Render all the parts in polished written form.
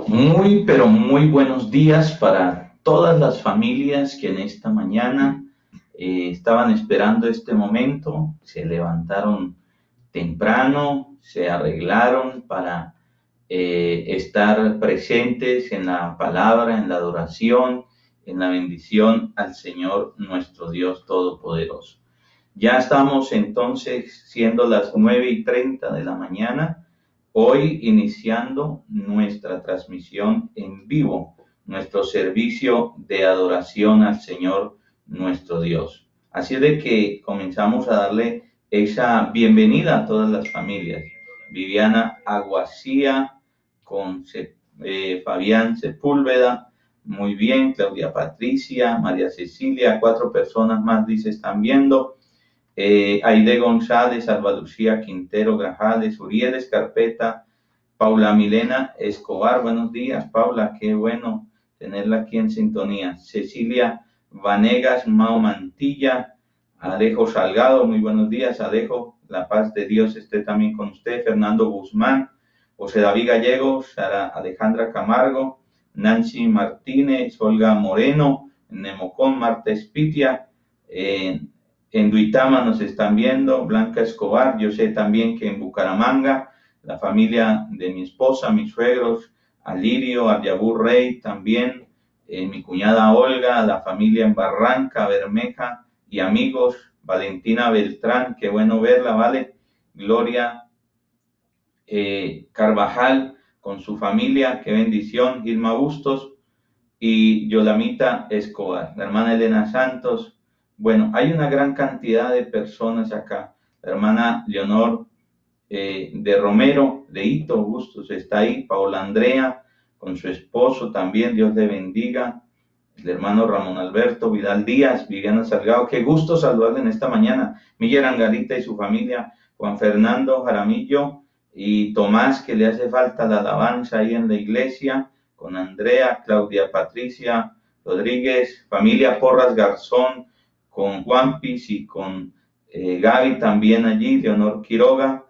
Muy, pero muy buenos días para todas las familias que en esta mañana estaban esperando este momento, se levantaron temprano, se arreglaron para estar presentes en la palabra, en la adoración, en la bendición al Señor nuestro Dios Todopoderoso. Ya estamos entonces siendo las 9:30 de la mañana, hoy iniciando nuestra transmisión en vivo, nuestro servicio de adoración al Señor nuestro Dios. Así es de que comenzamos a darle esa bienvenida a todas las familias. Viviana Aguacía con Fabián Sepúlveda, muy bien, Claudia Patricia, María Cecilia, 4 personas más dice están viendo. Aide González, Alba Lucía Quintero Grajales, Uriel Escarpeta, Paula Milena Escobar, buenos días, Paula, qué bueno tenerla aquí en sintonía. Cecilia Vanegas, Mao Mantilla, Alejo Salgado, muy buenos días, Alejo, la paz de Dios esté también con usted. Fernando Guzmán, José David Gallegos, Sara Alejandra Camargo, Nancy Martínez, Olga Moreno, Nemocón, Marta Espitia, en Duitama nos están viendo, Blanca Escobar, yo sé también que en Bucaramanga, la familia de mi esposa, mis suegros, Alirio, Abiabur Rey, también mi cuñada Olga, la familia en Barranca, Bermeja y amigos, Valentina Beltrán, qué bueno verla, ¿vale? Gloria Carvajal con su familia, qué bendición, Irma Bustos y Yolamita Escobar, la hermana Elena Santos. Bueno, hay una gran cantidad de personas acá. La hermana Leonor de Romero, Leito Bustos está ahí, Paola Andrea con su esposo también, Dios le bendiga. El hermano Ramón Alberto Vidal Díaz, Viviana Salgado, qué gusto saludarle en esta mañana. Miguel Angarita y su familia, Juan Fernando Jaramillo y Tomás, que le hace falta la alabanza ahí en la iglesia, con Andrea, Claudia Patricia Rodríguez, familia Porras Garzón, con Juanpis y con Gaby también allí, Leonor Quiroga,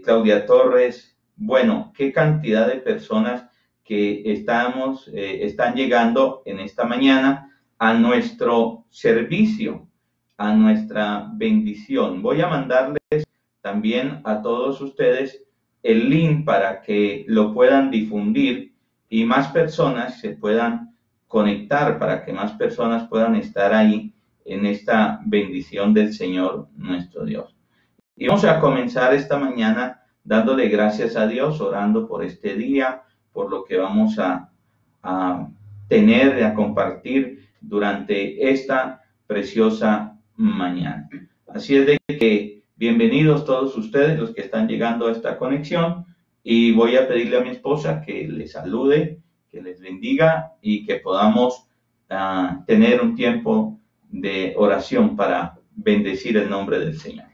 Claudia Torres. Bueno, qué cantidad de personas que están llegando en esta mañana a nuestro servicio, a nuestra bendición. Voy a mandarles también a todos ustedes el link para que lo puedan difundir y más personas se puedan conectar, para que más personas puedan estar ahí en esta bendición del Señor nuestro Dios. Y vamos a comenzar esta mañana dándole gracias a Dios, orando por este día, por lo que vamos a tener, a compartir durante esta preciosa mañana. Así es de que bienvenidos todos ustedes, los que están llegando a esta conexión, y voy a pedirle a mi esposa que les salude, que les bendiga y que podamos tener un tiempo de oración para bendecir el nombre del Señor.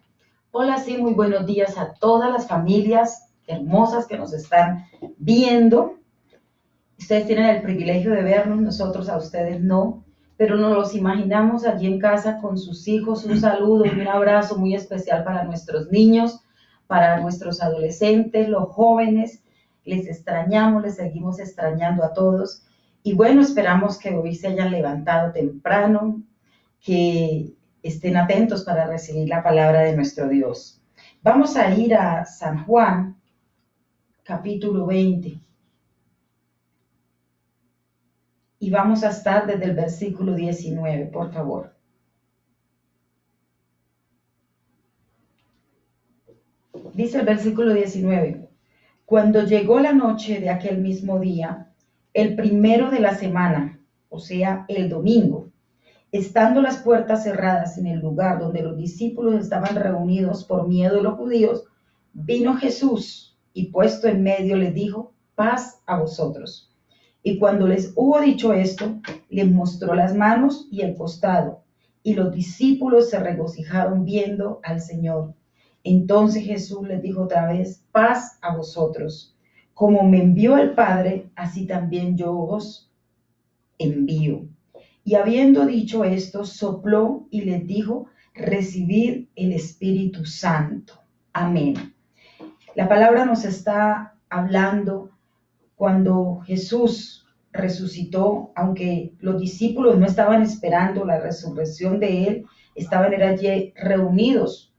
Hola, sí, muy buenos días a todas las familias hermosas que nos están viendo. Ustedes tienen el privilegio de vernos, nosotros a ustedes no, pero nos los imaginamos allí en casa con sus hijos. Un saludo y un abrazo muy especial para nuestros niños, para nuestros adolescentes, los jóvenes. Les extrañamos, les seguimos extrañando a todos. Y bueno, esperamos que hoy se hayan levantado temprano, que estén atentos para recibir la palabra de nuestro Dios. Vamos a ir a San Juan, capítulo 20. Y vamos a estar desde el versículo 19, por favor. Dice el versículo 19: Cuando llegó la noche de aquel mismo día, el primero de la semana, o sea, el domingo, estando las puertas cerradas en el lugar donde los discípulos estaban reunidos por miedo de los judíos, vino Jesús y puesto en medio les dijo: paz a vosotros. Y cuando les hubo dicho esto, les mostró las manos y el costado, y los discípulos se regocijaron viendo al Señor. Entonces Jesús les dijo otra vez: paz a vosotros. Como me envió el Padre, así también yo os envío. Y habiendo dicho esto, sopló y les dijo: recibid el Espíritu Santo. Amén. La palabra nos está hablando cuando Jesús resucitó, aunque los discípulos no estaban esperando la resurrección de él, estaban allí reunidos,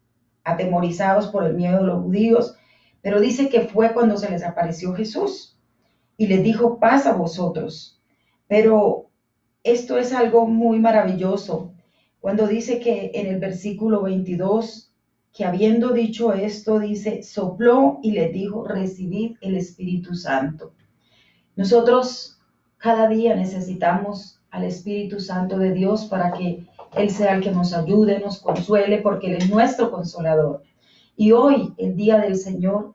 atemorizados por el miedo de los judíos, pero dice que fue cuando se les apareció Jesús y les dijo, paz a vosotros. Pero esto es algo muy maravilloso, cuando dice que en el versículo 22, que habiendo dicho esto, dice, sopló y les dijo, recibid el Espíritu Santo. Nosotros cada día necesitamos al Espíritu Santo de Dios para que Él sea el que nos ayude, nos consuele, porque Él es nuestro consolador. Y hoy, el día del Señor,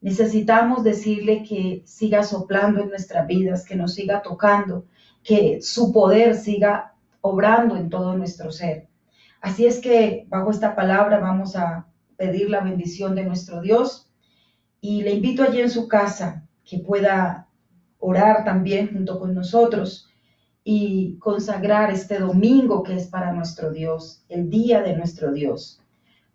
necesitamos decirle que siga soplando en nuestras vidas, que nos siga tocando, que su poder siga obrando en todo nuestro ser. Así es que bajo esta palabra vamos a pedir la bendición de nuestro Dios y le invito allí en su casa que pueda orar también junto con nosotros y consagrar este domingo que es para nuestro Dios, el día de nuestro Dios.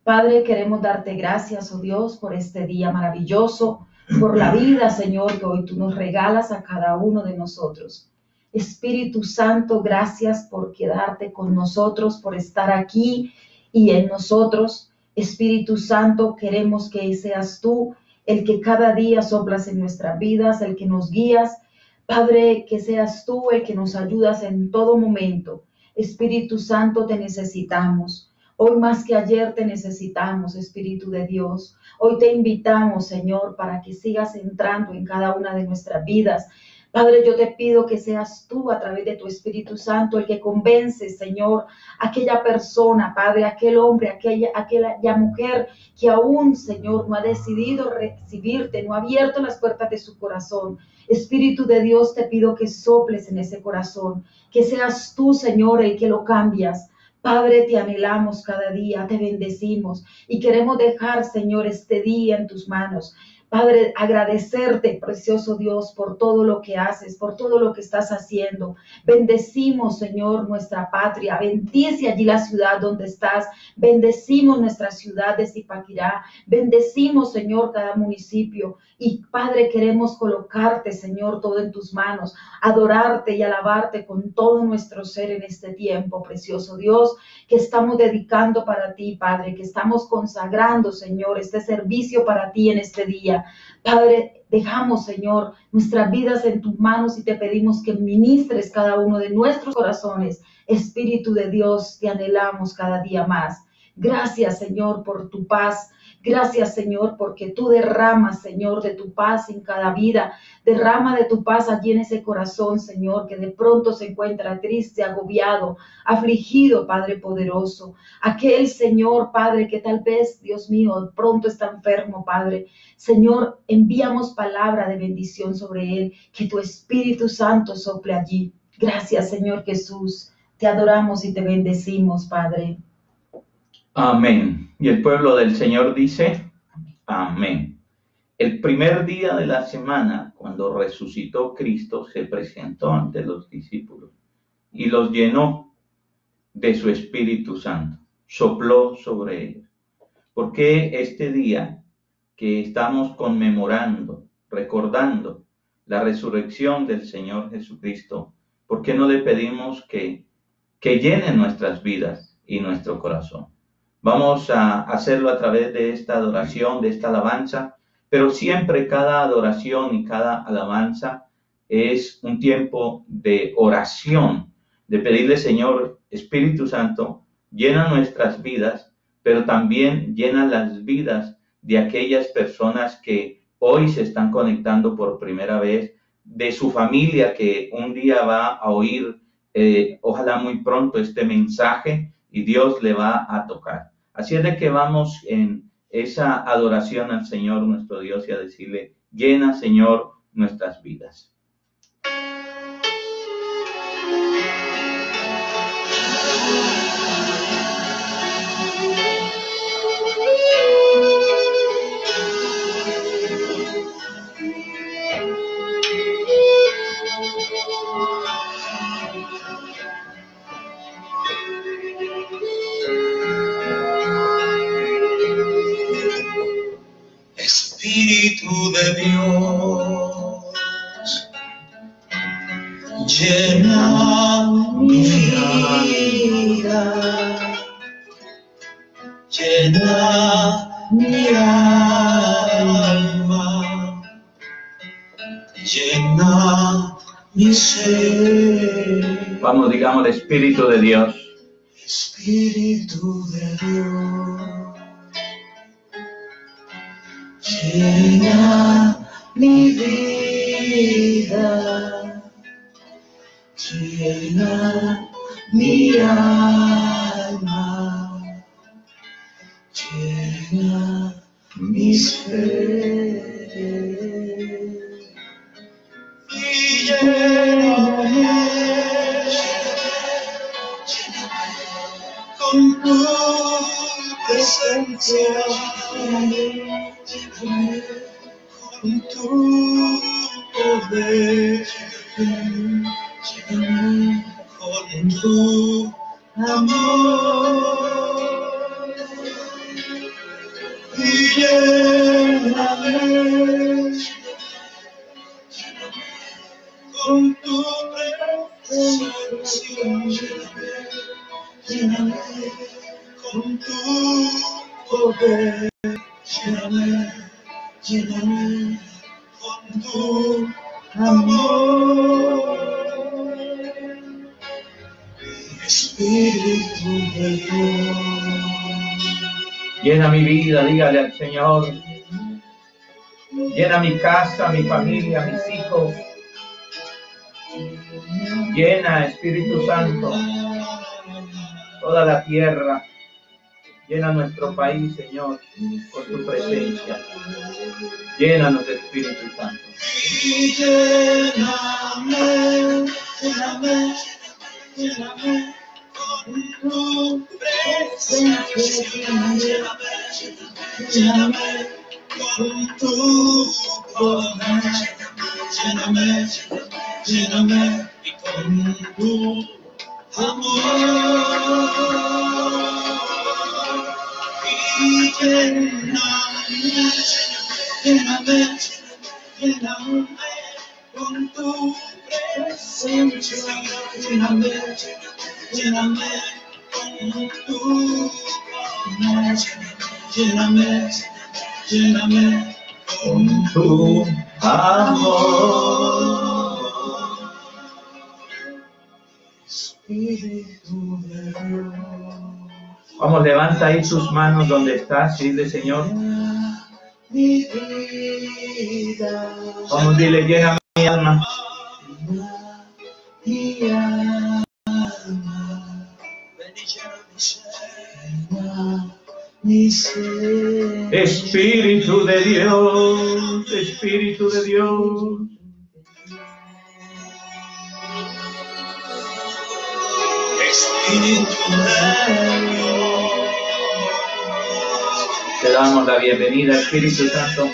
Padre, queremos darte gracias, oh Dios, por este día maravilloso, por la vida, Señor, que hoy tú nos regalas a cada uno de nosotros. Espíritu Santo, gracias por quedarte con nosotros, por estar aquí y en nosotros. Espíritu Santo, queremos que seas tú el que cada día soplas en nuestras vidas, el que nos guías. Padre, que seas tú el que nos ayudas en todo momento. Espíritu Santo, te necesitamos. Hoy más que ayer te necesitamos, Espíritu de Dios. Hoy te invitamos, Señor, para que sigas entrando en cada una de nuestras vidas. Padre, yo te pido que seas tú a través de tu Espíritu Santo el que convence, Señor, a aquella persona, Padre, aquel hombre, aquella mujer que aún, Señor, no ha decidido recibirte, no ha abierto las puertas de su corazón. Espíritu de Dios, te pido que soples en ese corazón, que seas tú, Señor, el que lo cambias. Padre, te anhelamos cada día, te bendecimos y queremos dejar, Señor, este día en tus manos. Padre, agradecerte, precioso Dios, por todo lo que haces, por todo lo que estás haciendo. Bendecimos, Señor, nuestra patria. Bendice allí la ciudad donde estás. Bendecimos nuestra ciudad de Zipaquirá. Bendecimos, Señor, cada municipio. Y, Padre, queremos colocarte, Señor, todo en tus manos, adorarte y alabarte con todo nuestro ser en este tiempo, precioso Dios, que estamos dedicando para ti, Padre, que estamos consagrando, Señor, este servicio para ti en este día. Padre, dejamos, Señor, nuestras vidas en tus manos y te pedimos que ministres cada uno de nuestros corazones. Espíritu de Dios, te anhelamos cada día más. Gracias, Señor, por tu paz. Gracias, Señor, porque tú derramas, Señor, de tu paz en cada vida. Derrama de tu paz allí en ese corazón, Señor, que de pronto se encuentra triste, agobiado, afligido, Padre poderoso. Aquel Señor, Padre, que tal vez, Dios mío, pronto está enfermo, Padre. Señor, enviamos palabra de bendición sobre él, que tu Espíritu Santo sople allí. Gracias, Señor Jesús. Te adoramos y te bendecimos, Padre. Amén. Y el pueblo del Señor dice, amén. El primer día de la semana, cuando resucitó Cristo, se presentó ante los discípulos y los llenó de su Espíritu Santo. Sopló sobre ellos. ¿Por qué este día que estamos conmemorando, recordando la resurrección del Señor Jesucristo, por qué no le pedimos que llene nuestras vidas y nuestro corazón? Vamos a hacerlo a través de esta adoración, de esta alabanza, pero siempre cada adoración y cada alabanza es un tiempo de oración, de pedirle, Señor, Espíritu Santo, llena nuestras vidas, pero también llena las vidas de aquellas personas que hoy se están conectando por primera vez, de su familia que un día va a oír, ojalá muy pronto, este mensaje y Dios le va a tocar. Así es de que vamos en esa adoración al Señor nuestro Dios y a decirle, llena, Señor, nuestras vidas. Espíritu de Dios, llena mi vida, llena mi alma, llena mi ser. Vamos, digamos, el Espíritu de Dios. Espíritu de Dios, llena mi vida, llena mi alma, llena mi ser. Y lléname con tu presencia, lléname con tu poder, lléname con tu amor. Y lléname con tu presencia, lléname con tu poder, lléname con tu amor. Espíritu de Dios, llena mi vida, dígale al Señor. Llena mi casa, mi familia, mis hijos. Llena, Espíritu Santo, toda la tierra. Llena nuestro país, Señor, con tu presencia. Llénanos, Espíritu Santo. Y lléname, lléname, lléname con tu presencia. Lléname con tu poder. Lléname con tu amor. Y lléname con tu presencia, lléname con tu amor, lléname con tu amor. Espíritu de Dios. Vamos, levanta ahí tus manos donde estás y dile, Señor. Mi vida. Vamos, dile, llena mi alma. Mi alma. Mi ser. Espíritu de Dios, Espíritu de Dios. Espíritu de Dios. Te damos la bienvenida, Espíritu Santo,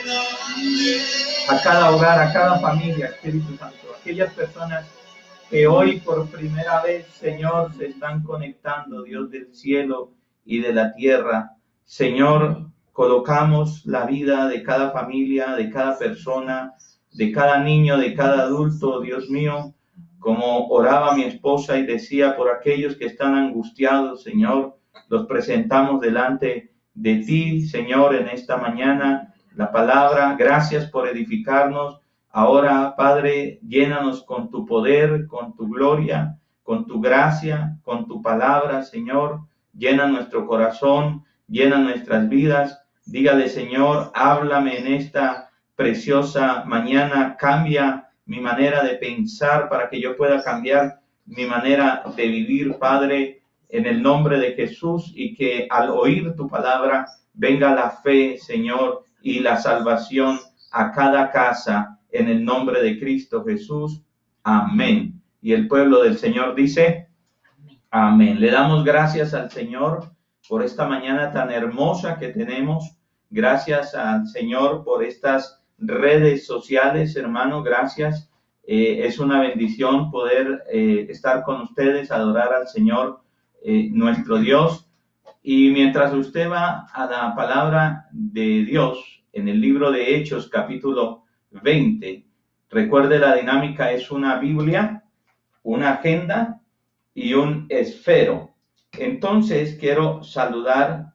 a cada hogar, a cada familia, Espíritu Santo. Aquellas personas que hoy por primera vez, Señor, se están conectando, Dios del cielo y de la tierra. Señor, colocamos la vida de cada familia, de cada persona, de cada niño, de cada adulto, Dios mío, como oraba mi esposa y decía, por aquellos que están angustiados, Señor, los presentamos delante de ti, Señor, en esta mañana, la palabra. Gracias por edificarnos. Ahora, Padre, llénanos con tu poder, con tu gloria, con tu gracia, con tu palabra, Señor. Llena nuestro corazón, llena nuestras vidas. Dígale, Señor, háblame en esta preciosa mañana. Cambia mi manera de pensar para que yo pueda cambiar mi manera de vivir, Padre, en el nombre de Jesús, y que al oír tu palabra venga la fe, Señor, y la salvación a cada casa, en el nombre de Cristo Jesús. Amén. Y el pueblo del Señor dice, amén. Le damos gracias al Señor por esta mañana tan hermosa que tenemos. Gracias al Señor por estas redes sociales, hermano. Gracias. Es una bendición poder estar con ustedes, adorar al Señor, nuestro Dios. Y mientras usted va a la palabra de Dios en el libro de Hechos, capítulo 20, recuerde la dinámica, es una Biblia una agenda y un esfero. Entonces quiero saludar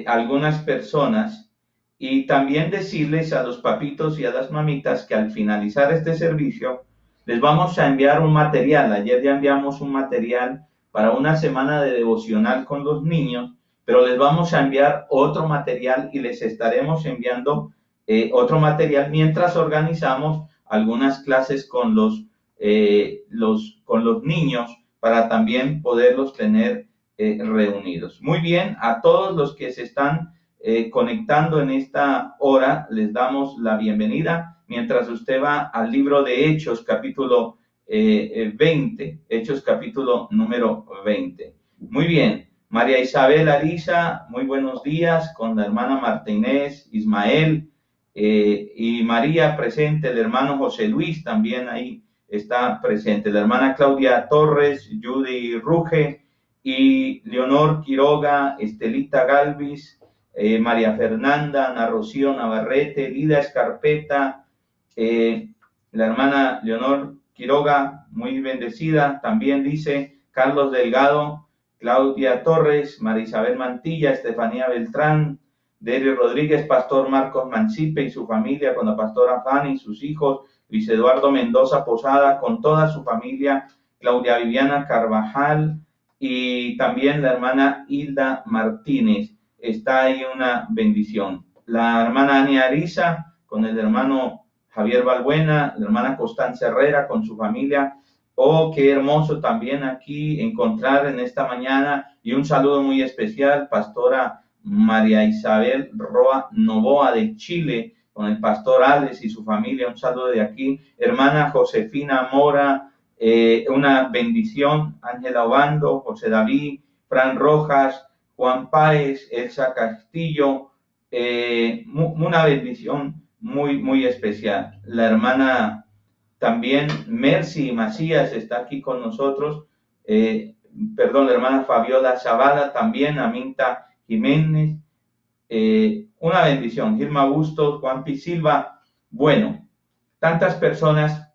algunas personas y también decirles a los papitos y a las mamitas que al finalizar este servicio les vamos a enviar un material. Ayer ya enviamos un material para una semana de devocional con los niños, pero les vamos a enviar otro material y les estaremos enviando otro material mientras organizamos algunas clases con los niños para también poderlos tener reunidos. Muy bien, a todos los que se están conectando en esta hora, les damos la bienvenida mientras usted va al libro de Hechos, capítulo 20, Hechos capítulo número 20. Muy bien, María Isabel Arisa, muy buenos días, con la hermana Marta Inés, Ismael y María presente, el hermano José Luis también ahí está presente, la hermana Claudia Torres, Judy Ruge y Leonor Quiroga, Estelita Galvis, María Fernanda, Ana Rocío Navarrete, Lida Escarpeta, la hermana Leonor Quiroga, muy bendecida, también dice Carlos Delgado, Claudia Torres, María Isabel Mantilla, Estefanía Beltrán, Derio Rodríguez, Pastor Marcos Mancipe y su familia, con la pastora Fanny y sus hijos, Luis Eduardo Mendoza Posada, con toda su familia, Claudia Viviana Carvajal y también la hermana Hilda Martínez. Está ahí una bendición. La hermana Ania Arisa, con el hermano Javier Balbuena, la hermana Constanza Herrera, con su familia. Oh, qué hermoso también aquí encontrar en esta mañana, y un saludo muy especial, pastora María Isabel Roa Novoa de Chile, con el pastor Alex y su familia, un saludo de aquí, hermana Josefina Mora, una bendición, Ángela Obando, José David, Fran Rojas, Juan Páez, Elsa Castillo, una bendición muy especial. La hermana también Mercy Macías está aquí con nosotros, la hermana Fabiola Zavala, también Aminta Jiménez, una bendición, Gilma Bustos, Juan P. Silva, bueno, tantas personas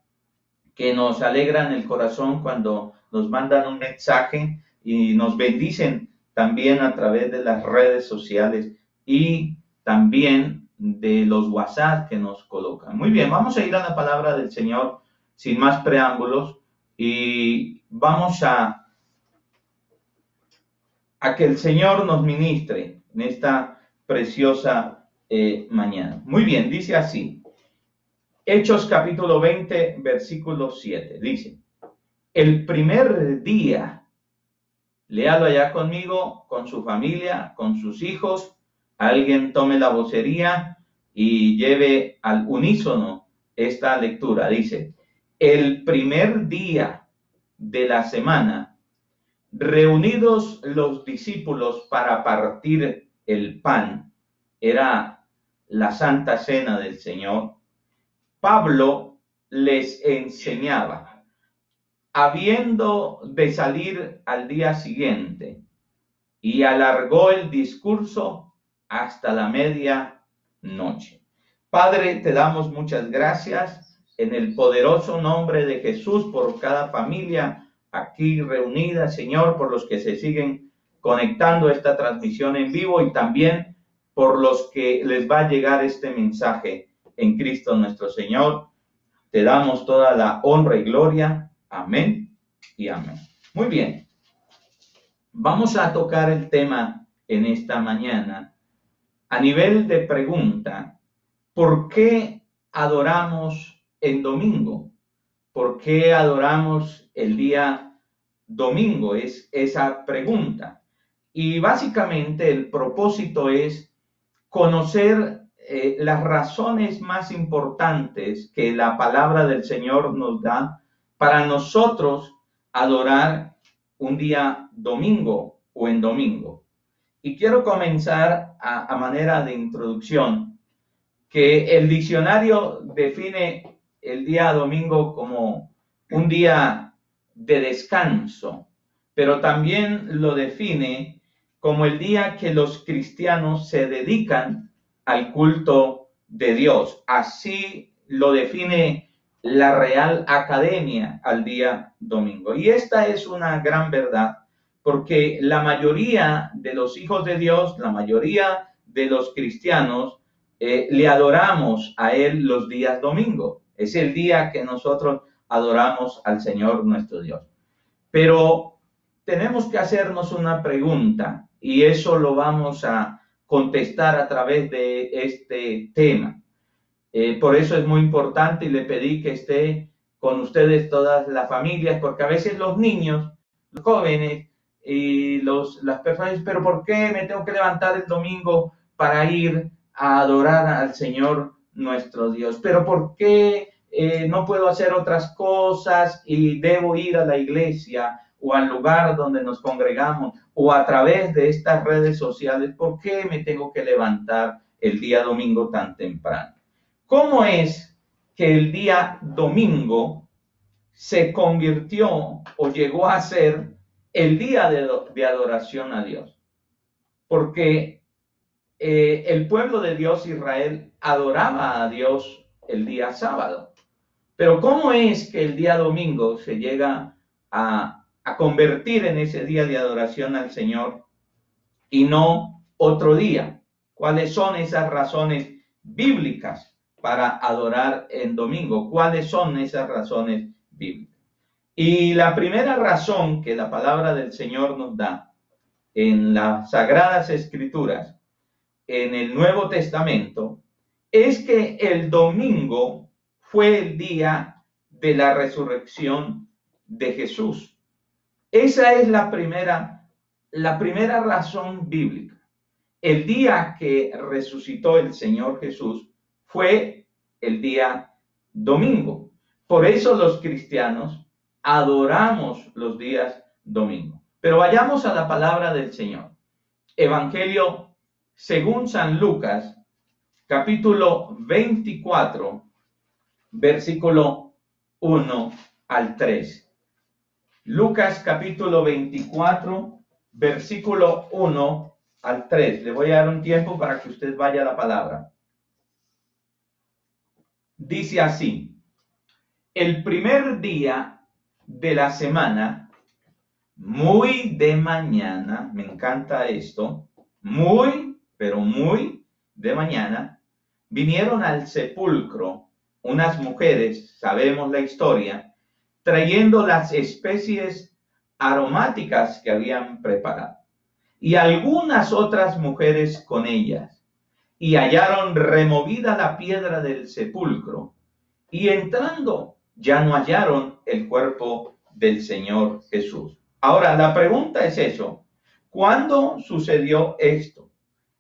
que nos alegran el corazón cuando nos mandan un mensaje y nos bendicen también a través de las redes sociales y también de los WhatsApp que nos colocan. Muy bien, vamos a ir a la palabra del Señor sin más preámbulos y vamos a que el Señor nos ministre en esta preciosa mañana. Muy bien, dice así, Hechos capítulo 20, versículo 7, dice, el primer día, léalo allá conmigo, con su familia, con sus hijos, alguien tome la vocería y lleve al unísono esta lectura. Dice, el primer día de la semana, reunidos los discípulos para partir el pan, era la Santa Cena del Señor, Pablo les enseñaba, habiendo de salir al día siguiente, y alargó el discurso hasta la medianoche. Padre, te damos muchas gracias en el poderoso nombre de Jesús por cada familia aquí reunida, Señor, por los que se siguen conectando a esta transmisión en vivo y también por los que les va a llegar este mensaje en Cristo nuestro Señor. Te damos toda la honra y gloria. Amén y amén. Muy bien. Vamos a tocar el tema en esta mañana a nivel de pregunta. ¿Por qué adoramos en domingo? ¿Por qué adoramos el día domingo? Es esa pregunta. Y básicamente el propósito es conocer las razones más importantes que la palabra del Señor nos da para nosotros adorar un día domingo o en domingo. Y quiero comenzar a manera de introducción que el diccionario define el día domingo como un día de descanso, pero también lo define como el día que los cristianos se dedican al culto de Dios. Así lo define la Real Academia al día domingo. Y esta es una gran verdad, porque la mayoría de los hijos de Dios, la mayoría de los cristianos, le adoramos a Él los días domingo. Es el día que nosotros adoramos al Señor nuestro Dios. Pero tenemos que hacernos una pregunta, y eso lo vamos a contestar a través de este tema. Por eso es muy importante, y le pedí que esté con ustedes todas las familias, porque a veces los niños, los jóvenes y las personas dicen, pero ¿por qué me tengo que levantar el domingo para ir a adorar al Señor nuestro Dios? ¿Pero por qué no puedo hacer otras cosas y debo ir a la iglesia o al lugar donde nos congregamos o a través de estas redes sociales? ¿Por qué me tengo que levantar el día domingo tan temprano? ¿Cómo es que el día domingo se convirtió o llegó a ser el día de adoración a Dios? Porque el pueblo de Dios, Israel, adoraba a Dios el día sábado. Pero ¿cómo es que el día domingo se llega a convertir en ese día de adoración al Señor y no otro día? ¿Cuáles son esas razones bíblicas para adorar en domingo? ¿Cuáles son esas razones bíblicas? Y la primera razón que la palabra del Señor nos da en las Sagradas Escrituras, en el Nuevo Testamento, es que el domingo fue el día de la resurrección de Jesús. Esa es la primera razón bíblica. El día que resucitó el Señor Jesús fue el día domingo. Por eso los cristianos adoramos los días domingo. Pero vayamos a la palabra del Señor. Evangelio según San Lucas, capítulo 24, versículo 1 al 3. Lucas capítulo 24, versículo 1 al 3. Le voy a dar un tiempo para que usted vaya a la palabra. Dice así: el primer día de la semana, muy de mañana, me encanta esto, muy, pero muy de mañana, vinieron al sepulcro unas mujeres, sabemos la historia, trayendo las especies aromáticas que habían preparado, y algunas otras mujeres con ellas, y hallaron removida la piedra del sepulcro, y entrando ya no hallaron el cuerpo del Señor Jesús. Ahora, la pregunta es eso: ¿cuándo sucedió esto?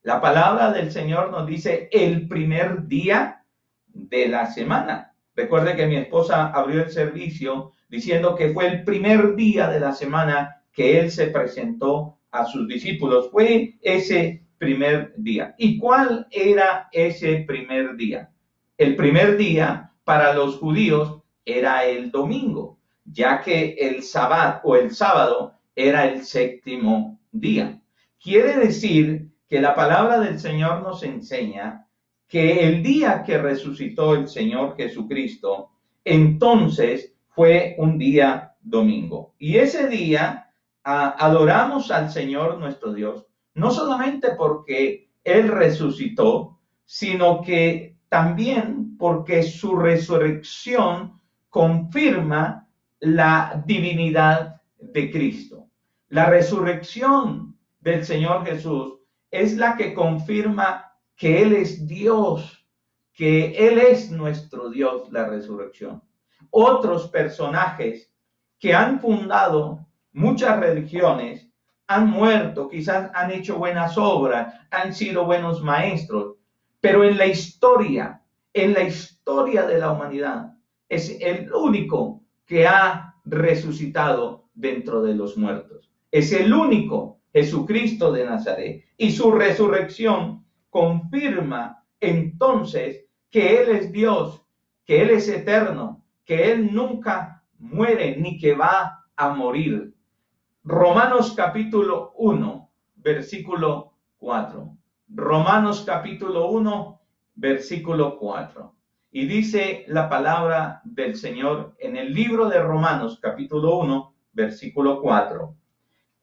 La palabra del Señor nos dice el primer día de la semana. Recuerde que mi esposa abrió el servicio diciendo que fue el primer día de la semana que Él se presentó a sus discípulos. Fue ese primer día. ¿Y cuál era ese primer día? El primer día para los judíos era el domingo, ya que el sabbat o el sábado era el séptimo día. Quiere decir que la palabra del Señor nos enseña que el día que resucitó el Señor Jesucristo, entonces fue un día domingo. Y ese día adoramos al Señor nuestro Dios, no solamente porque Él resucitó, sino que también porque su resurrección confirma la divinidad de Cristo. La resurrección del Señor Jesús es la que confirma que Él es Dios, que Él es nuestro Dios, la resurrección. Otros personajes que han fundado muchas religiones han muerto, quizás han hecho buenas obras, han sido buenos maestros, pero en la historia de la humanidad, es el único que ha resucitado dentro de los muertos. Es el único, Jesucristo de Nazaret. Y su resurrección confirma entonces que Él es Dios, que Él es eterno, que Él nunca muere ni que va a morir. Romanos capítulo 1, versículo 4. Romanos capítulo 1, versículo 4. Y dice la palabra del Señor en el libro de Romanos, capítulo 1, versículo 4,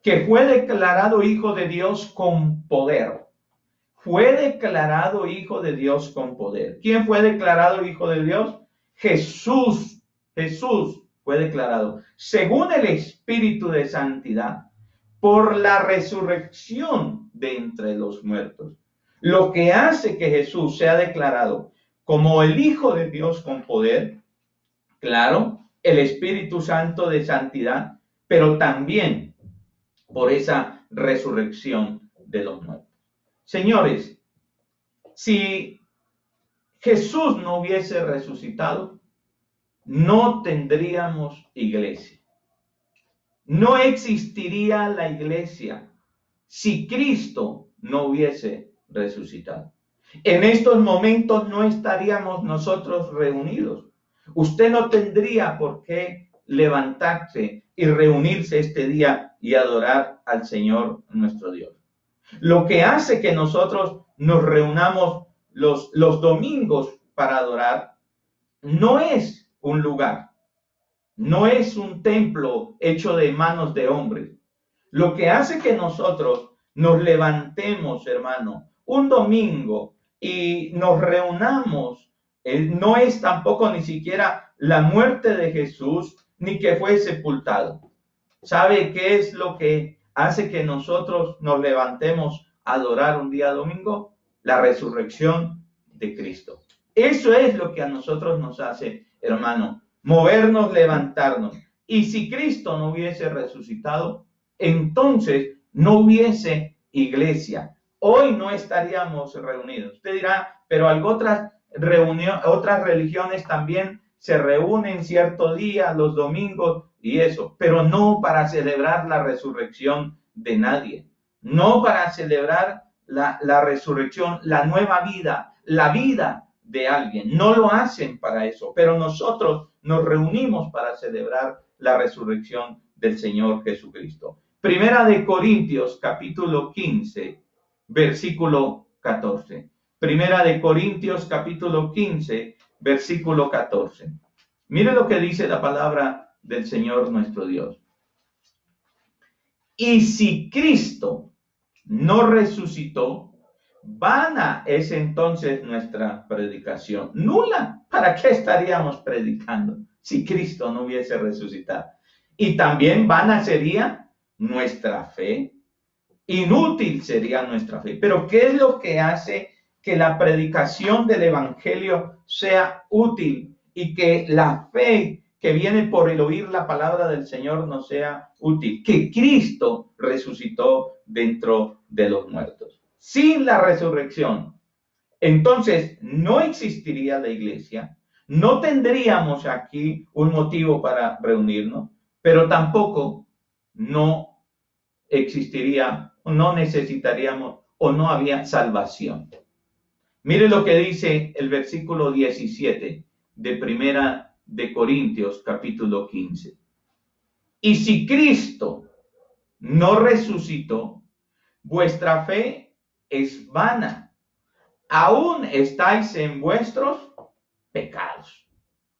que fue declarado hijo de Dios con poder. Fue declarado hijo de Dios con poder. ¿Quién fue declarado hijo de Dios? Jesús. Jesús fue declarado, según el Espíritu de Santidad, por la resurrección de entre los muertos. Lo que hace que Jesús sea declarado como el Hijo de Dios con poder, claro, el Espíritu Santo de santidad, pero también por esa resurrección de los muertos. Señores, si Jesús no hubiese resucitado, no tendríamos iglesia. No existiría la iglesia si Cristo no hubiese resucitado. En estos momentos no estaríamos nosotros reunidos. Usted no tendría por qué levantarse y reunirse este día y adorar al Señor nuestro Dios. Lo que hace que nosotros nos reunamos los domingos para adorar no es un lugar, no es un templo hecho de manos de hombres. Lo que hace que nosotros nos levantemos, hermano, un domingo y nos reunamos, no es tampoco ni siquiera la muerte de Jesús, ni que fue sepultado. ¿Sabe qué es lo que hace que nosotros nos levantemos a adorar un día domingo? La resurrección de Cristo. Eso es lo que a nosotros nos hace, hermano, movernos, levantarnos. Y si Cristo no hubiese resucitado, entonces no hubiese iglesia. Hoy no estaríamos reunidos. Usted dirá, pero otras religiones también se reúnen cierto día, los domingos y eso, pero no para celebrar la resurrección de nadie, no para celebrar la resurrección, la nueva vida, la vida de alguien. No lo hacen para eso, pero nosotros nos reunimos para celebrar la resurrección del Señor Jesucristo. Primera de Corintios, capítulo 15, versículo 14. Primera de Corintios, capítulo 15, versículo 14. Mire lo que dice la palabra del Señor nuestro Dios. Y si Cristo no resucitó, vana es entonces nuestra predicación. Nula. ¿Para qué estaríamos predicando si Cristo no hubiese resucitado? Y también vana sería nuestra fe. Inútil sería nuestra fe. Pero ¿qué es lo que hace que la predicación del Evangelio sea útil y que la fe que viene por el oír la palabra del Señor no sea útil? Que Cristo resucitó dentro de los muertos. Sin la resurrección, entonces no existiría la iglesia, no tendríamos aquí un motivo para reunirnos, pero tampoco no existiría, no necesitaríamos o no había salvación. Mire lo que dice el versículo 17 de Primera de Corintios, capítulo 15. Y si Cristo no resucitó, vuestra fe es vana. Aún estáis en vuestros pecados.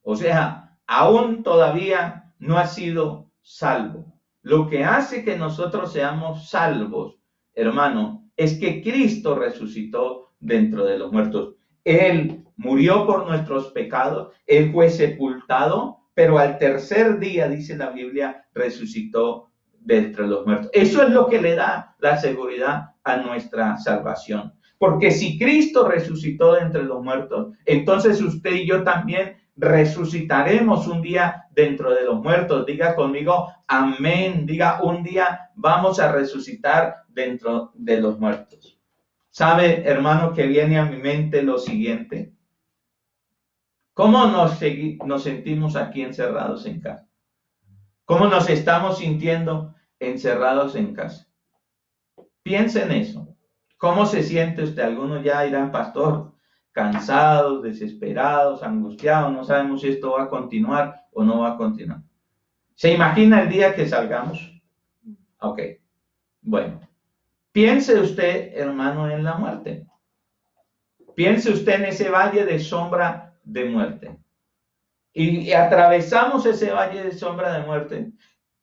O sea, aún todavía no ha sido salvo. Lo que hace que nosotros seamos salvos, hermano, es que Cristo resucitó dentro de los muertos. Él murió por nuestros pecados, Él fue sepultado, pero al tercer día, dice la Biblia, resucitó de entre los muertos. Eso es lo que le da la seguridad a nuestra salvación. Porque si Cristo resucitó de entre los muertos, entonces usted y yo también resucitaremos un día dentro de los muertos. Diga conmigo, amén. Diga, un día vamos a resucitar dentro de los muertos. ¿Sabe, hermano, que viene a mi mente lo siguiente? ¿Cómo nos sentimos aquí encerrados en casa? ¿Cómo nos estamos sintiendo encerrados en casa? Piensa en eso. ¿Cómo se siente usted? Algunos ya dirán, pastor, cansados, desesperados, angustiados, no sabemos si esto va a continuar o no va a continuar. ¿Se imagina el día que salgamos? Ok, bueno. Piense usted, hermano, en la muerte. Piense usted en ese valle de sombra de muerte. Y atravesamos ese valle de sombra de muerte,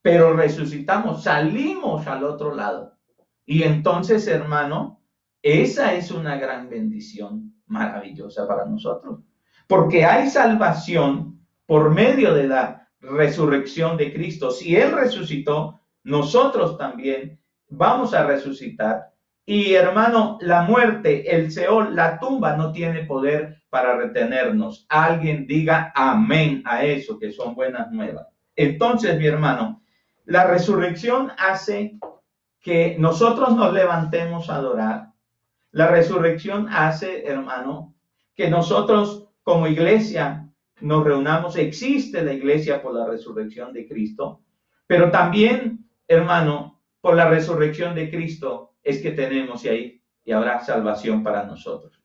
pero resucitamos, salimos al otro lado. Y entonces, hermano, esa es una gran bendición maravillosa para nosotros, porque hay salvación por medio de la resurrección de Cristo. Si Él resucitó, nosotros también vamos a resucitar. Y hermano, la muerte, el Seol, la tumba no tiene poder para retenernos. Alguien diga amén a eso, que son buenas nuevas. Entonces, mi hermano, la resurrección hace que nosotros nos levantemos a adorar. La resurrección hace, hermano, que nosotros como iglesia nos reunamos. Existe la iglesia por la resurrección de Cristo, pero también, hermano, por la resurrección de Cristo es que tenemos y habrá salvación para nosotros.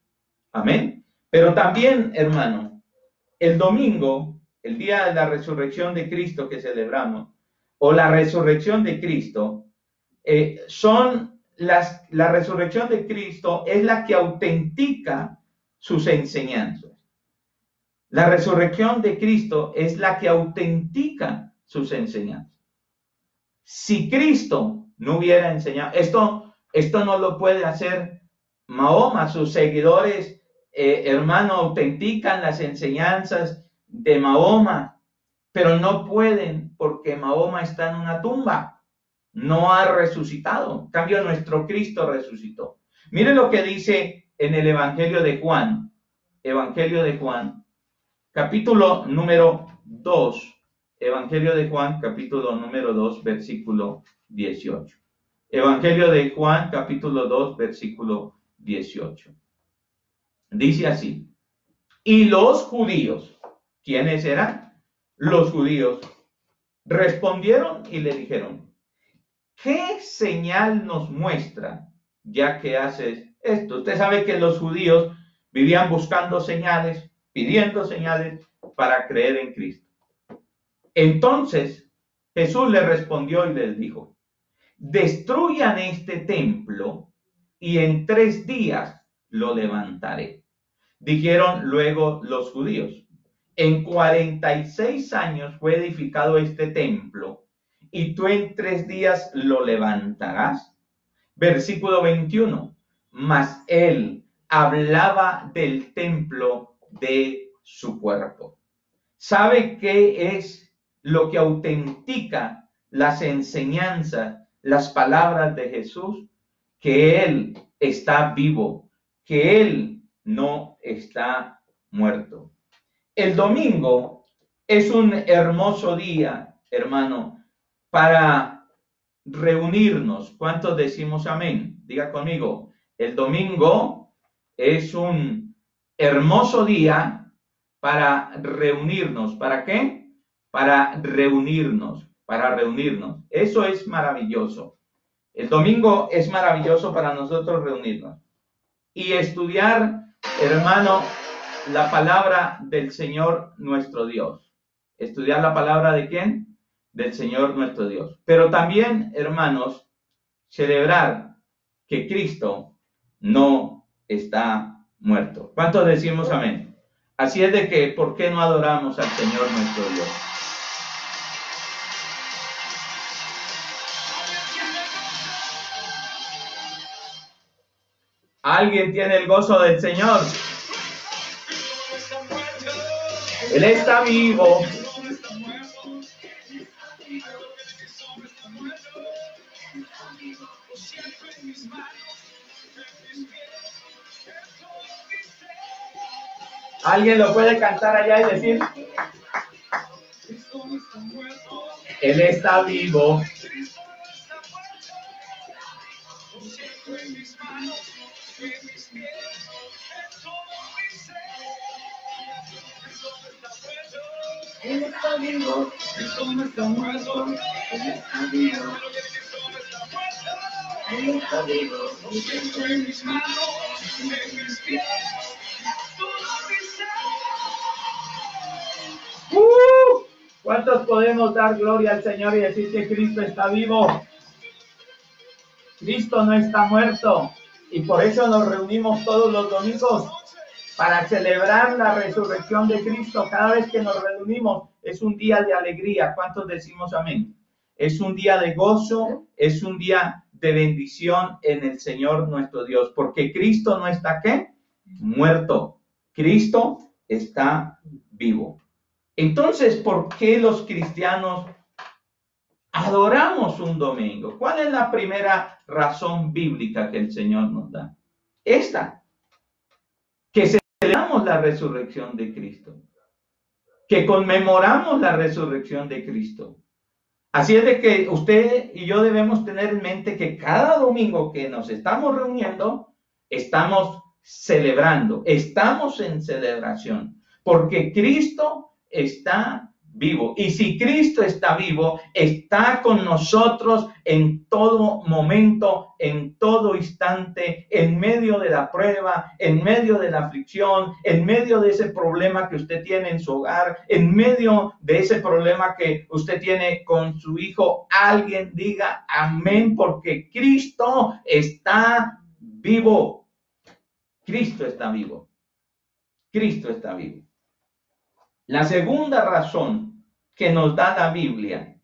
Amén. Pero también, hermano, el domingo, el día de la resurrección de Cristo que celebramos, o la resurrección de Cristo, la resurrección de Cristo es la que autentica sus enseñanzas. La resurrección de Cristo es la que autentica sus enseñanzas. Si Cristo no hubiera enseñado, esto no lo puede hacer Mahoma. Sus seguidores, hermano, autentican las enseñanzas de Mahoma, pero no pueden porque Mahoma está en una tumba. No ha resucitado. En cambio, nuestro Cristo resucitó. Mire lo que dice en el Evangelio de Juan. Evangelio de Juan, capítulo número 2. Evangelio de Juan, capítulo número 2, versículo 18. Evangelio de Juan, capítulo 2, versículo 18. Dice así: y los judíos, ¿quiénes eran? Los judíos respondieron y le dijeron: ¿qué señal nos muestra ya que haces esto? Usted sabe que los judíos vivían buscando señales, pidiendo señales para creer en Cristo. Entonces Jesús le respondió y les dijo: destruyan este templo y en 3 días lo levantaré. Dijeron luego los judíos: en 46 años fue edificado este templo, y tú en 3 días lo levantarás. Versículo 21. Mas él hablaba del templo de su cuerpo. ¿Sabe qué es lo que autentica las enseñanzas, las palabras de Jesús? Que Él está vivo, que Él no está muerto. El domingo es un hermoso día, hermano, para reunirnos. ¿Cuántos decimos amén? Diga conmigo, el domingo es un hermoso día para reunirnos. ¿Para qué? Para reunirnos, para reunirnos. Eso es maravilloso. El domingo es maravilloso para nosotros reunirnos y estudiar, hermano, la palabra del Señor nuestro Dios. ¿Estudiar la palabra de quién? Del Señor nuestro Dios. Pero también, hermanos, celebrar que Cristo no está muerto. ¿Cuántos decimos amén? Así es de que, ¿por qué no adoramos al Señor nuestro Dios? ¿Alguien tiene el gozo del Señor? Él está vivo. ¿Alguien lo puede cantar allá y decir? Él está vivo. Él está vivo, Cristo no está muerto. Él está vivo. Él está vivo, Cristo en mis manos, en mis pies. ¿Cuántos podemos dar gloria al Señor y decir que Cristo está vivo? Cristo no está muerto. Y por eso nos reunimos todos los domingos para celebrar la resurrección de Cristo. Cada vez que nos reunimos es un día de alegría. ¿Cuántos decimos amén? Es un día de gozo, es un día de bendición en el Señor nuestro Dios, porque Cristo no está ¿qué? Muerto. Cristo está vivo. Entonces, ¿por qué los cristianos adoramos un domingo? ¿Cuál es la primera razón bíblica que el Señor nos da? Esta, que celebramos la resurrección de Cristo, que conmemoramos la resurrección de Cristo. Así es de que usted y yo debemos tener en mente que cada domingo que nos estamos reuniendo, estamos celebrando, estamos en celebración, porque Cristo está vivo. Y si Cristo está vivo, está con nosotros en todo momento, en todo instante, en medio de la prueba, en medio de la aflicción, en medio de ese problema que usted tiene en su hogar, en medio de ese problema que usted tiene con su hijo. Alguien diga amén, porque Cristo está vivo. Cristo está vivo. Cristo está vivo. La segunda razón que nos da la Biblia,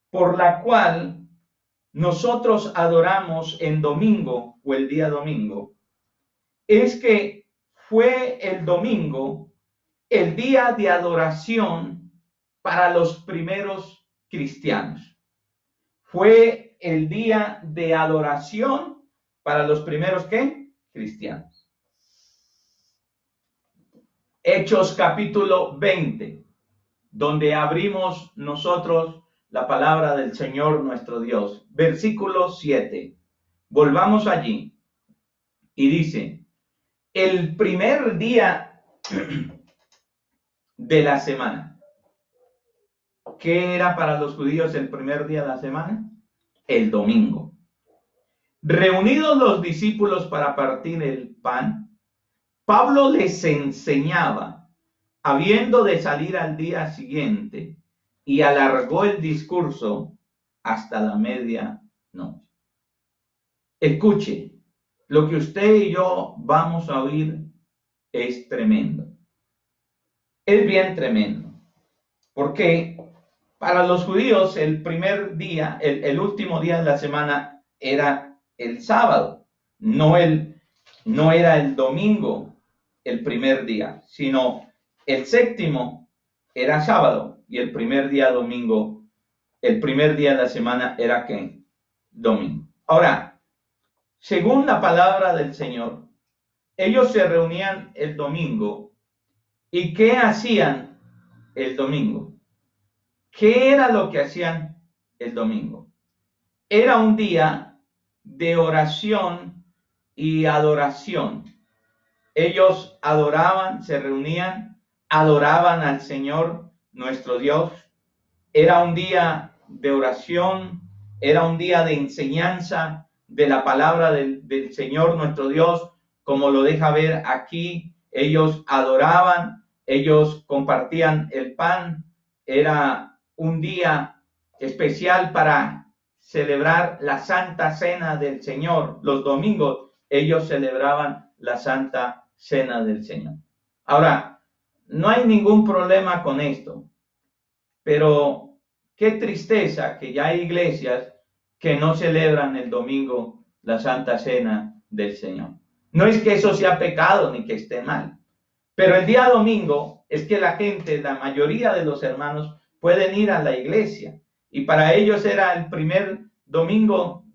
por la cual nosotros adoramos en domingo o el día domingo, es que fue el domingo el día de adoración para los primeros cristianos. Fue el día de adoración para los primeros ¿qué? Cristianos. Hechos capítulo 20, donde abrimos nosotros la palabra del Señor nuestro Dios. Versículo 7. Volvamos allí. Y dice, el primer día de la semana. ¿Qué era para los judíos el primer día de la semana? El domingo. Reunidos los discípulos para partir el pan, Pablo les enseñaba, habiendo de salir al día siguiente, y alargó el discurso hasta la medianoche. Escuche, lo que usted y yo vamos a oír es tremendo. Es bien tremendo, porque para los judíos el primer día, el último día de la semana era el sábado, no era el domingo el primer día, sino el séptimo era sábado y el primer día domingo, el primer día de la semana era ¿qué? Domingo. Ahora, según la palabra del Señor, ellos se reunían el domingo. ¿Y qué hacían el domingo? ¿Qué era lo que hacían el domingo? Era un día de oración y adoración. Ellos adoraban, se reunían, adoraban al Señor nuestro Dios. Era un día de oración, era un día de enseñanza de la palabra del Señor nuestro Dios, como lo deja ver aquí. Ellos adoraban, ellos compartían el pan. Era un día especial para celebrar la Santa Cena del Señor. Los domingos ellos celebraban la Santa Cena del Señor. Ahora, no hay ningún problema con esto, pero qué tristeza que ya hay iglesias que no celebran el domingo la Santa Cena del Señor. No es que eso sea pecado ni que esté mal, pero el día domingo es que la gente, la mayoría de los hermanos, pueden ir a la iglesia, y para ellos era el primer domingo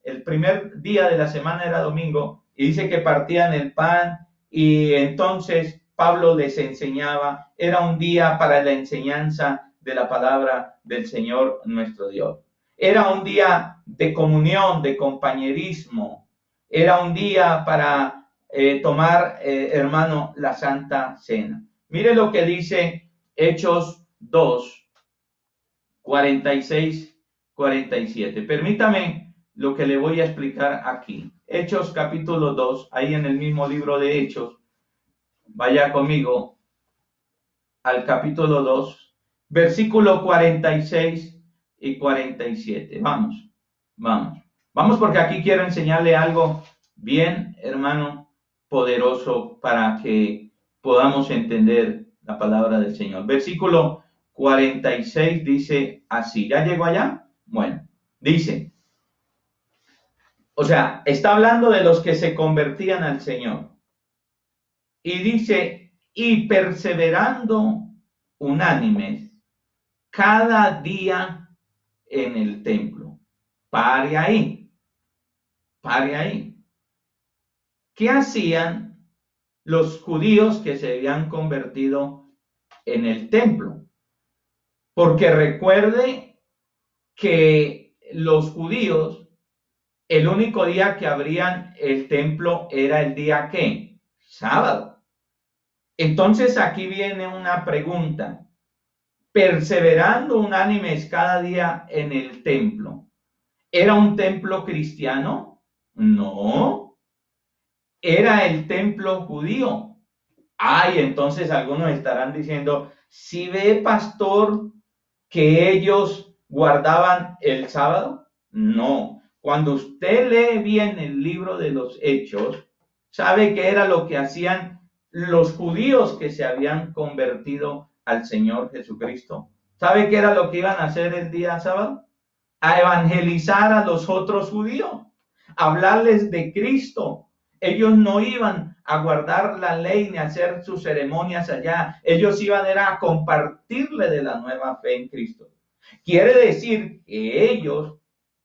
el primer día de la semana era domingo, y dice que partían el pan, y entonces Pablo les enseñaba. Era un día para la enseñanza de la palabra del Señor nuestro Dios. Era un día de comunión, de compañerismo. Era un día para tomar, hermano, la Santa Cena. Mire lo que dice Hechos 2, 46, 47. Permítame lo que le voy a explicar aquí. Hechos capítulo 2, ahí en el mismo libro de Hechos. Vaya conmigo al capítulo 2, versículo 46 y 47. Vamos porque aquí quiero enseñarle algo bien, hermano, poderoso para que podamos entender la palabra del Señor. Versículo 46 dice así. ¿Ya llegó allá? Bueno, dice, o sea, está hablando de los que se convertían al Señor. Y dice, y perseverando unánimes cada día en el templo. Pare ahí, pare ahí. ¿Qué hacían los judíos que se habían convertido en el templo? Porque recuerde que los judíos, el único día que abrían el templo era el día ¿qué? Sábado. Entonces aquí viene una pregunta. Perseverando unánimes cada día en el templo. ¿Era un templo cristiano? No. Era el templo judío. Ay, entonces algunos estarán diciendo, ¿sí ve, pastor, que ellos guardaban el sábado? No. Cuando usted lee bien el libro de los Hechos, sabe que era lo que hacían los judíos que se habían convertido al Señor Jesucristo. ¿Sabe qué era lo que iban a hacer el día sábado? A evangelizar a los otros judíos, hablarles de Cristo. Ellos no iban a guardar la ley ni a hacer sus ceremonias allá. Ellos iban a compartirle de la nueva fe en Cristo. Quiere decir que ellos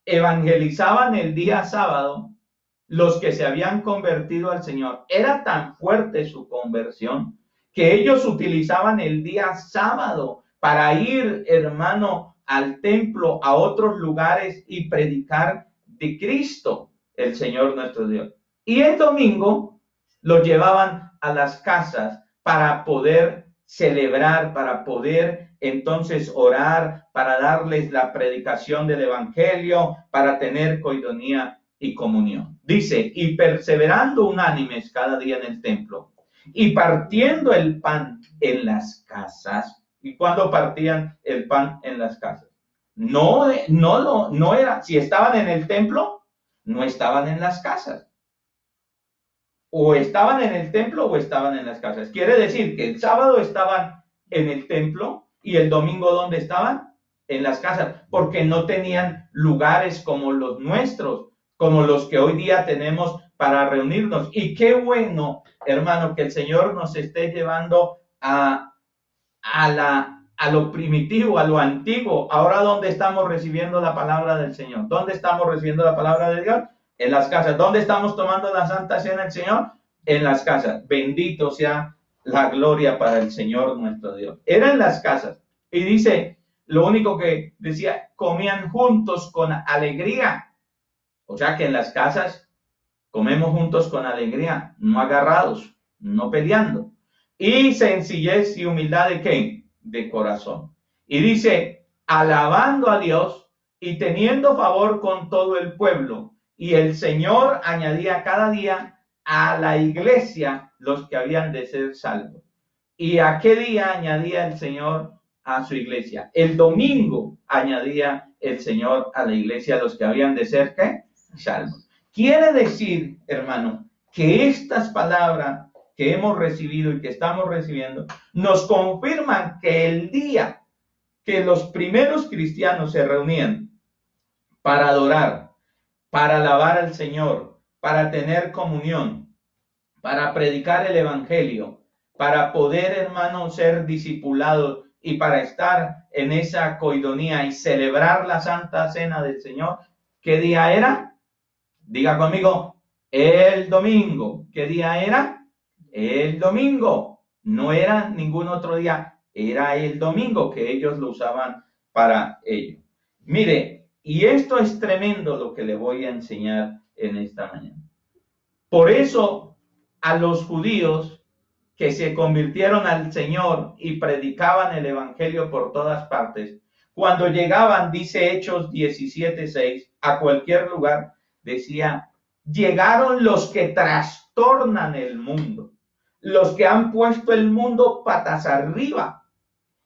evangelizaban el día sábado, los que se habían convertido al Señor. Era tan fuerte su conversión que ellos utilizaban el día sábado para ir, hermano, al templo, a otros lugares y predicar de Cristo, el Señor nuestro Dios. Y el domingo los llevaban a las casas para poder celebrar, para poder entonces orar, para darles la predicación del evangelio, para tener coinonía y comunión. Dice, y perseverando unánimes cada día en el templo, y partiendo el pan en las casas. ¿Y cuándo partían el pan en las casas? No era, si estaban en el templo, no estaban en las casas. O estaban en el templo o estaban en las casas. Quiere decir que el sábado estaban en el templo y el domingo ¿dónde estaban? En las casas, porque no tenían lugares como los nuestros, como los que hoy día tenemos para reunirnos. Y qué bueno, hermano, que el Señor nos esté llevando a lo primitivo, a lo antiguo. Ahora, ¿dónde estamos recibiendo la palabra del Señor? ¿Dónde estamos recibiendo la palabra de Dios? En las casas. ¿Dónde estamos tomando la Santa Cena del Señor? En las casas. Bendito sea la gloria para el Señor nuestro Dios. Era en las casas. Y dice, lo único que decía, comían juntos con alegría. O sea que en las casas comemos juntos con alegría, no agarrados, no peleando. Y sencillez y humildad de ¿qué? De corazón. Y dice, alabando a Dios y teniendo favor con todo el pueblo. Y el Señor añadía cada día a la iglesia los que habían de ser salvos. ¿Y a qué día añadía el Señor a su iglesia? El domingo añadía el Señor a la iglesia los que habían de ser ¿qué? Salvos. Quiere decir, hermano, que estas palabras que hemos recibido y que estamos recibiendo nos confirman que el día que los primeros cristianos se reunían para adorar, para alabar al Señor, para tener comunión, para predicar el evangelio, para poder, hermano, ser discipulados y para estar en esa coinonía y celebrar la Santa Cena del Señor, ¿qué día era? Diga conmigo, el domingo. ¿Qué día era? El domingo. No era ningún otro día, era el domingo que ellos lo usaban para ello. Mire, y esto es tremendo lo que le voy a enseñar en esta mañana. Por eso a los judíos que se convirtieron al Señor y predicaban el evangelio por todas partes, cuando llegaban, dice Hechos 17:6, a cualquier lugar, decía, llegaron los que trastornan el mundo, los que han puesto el mundo patas arriba.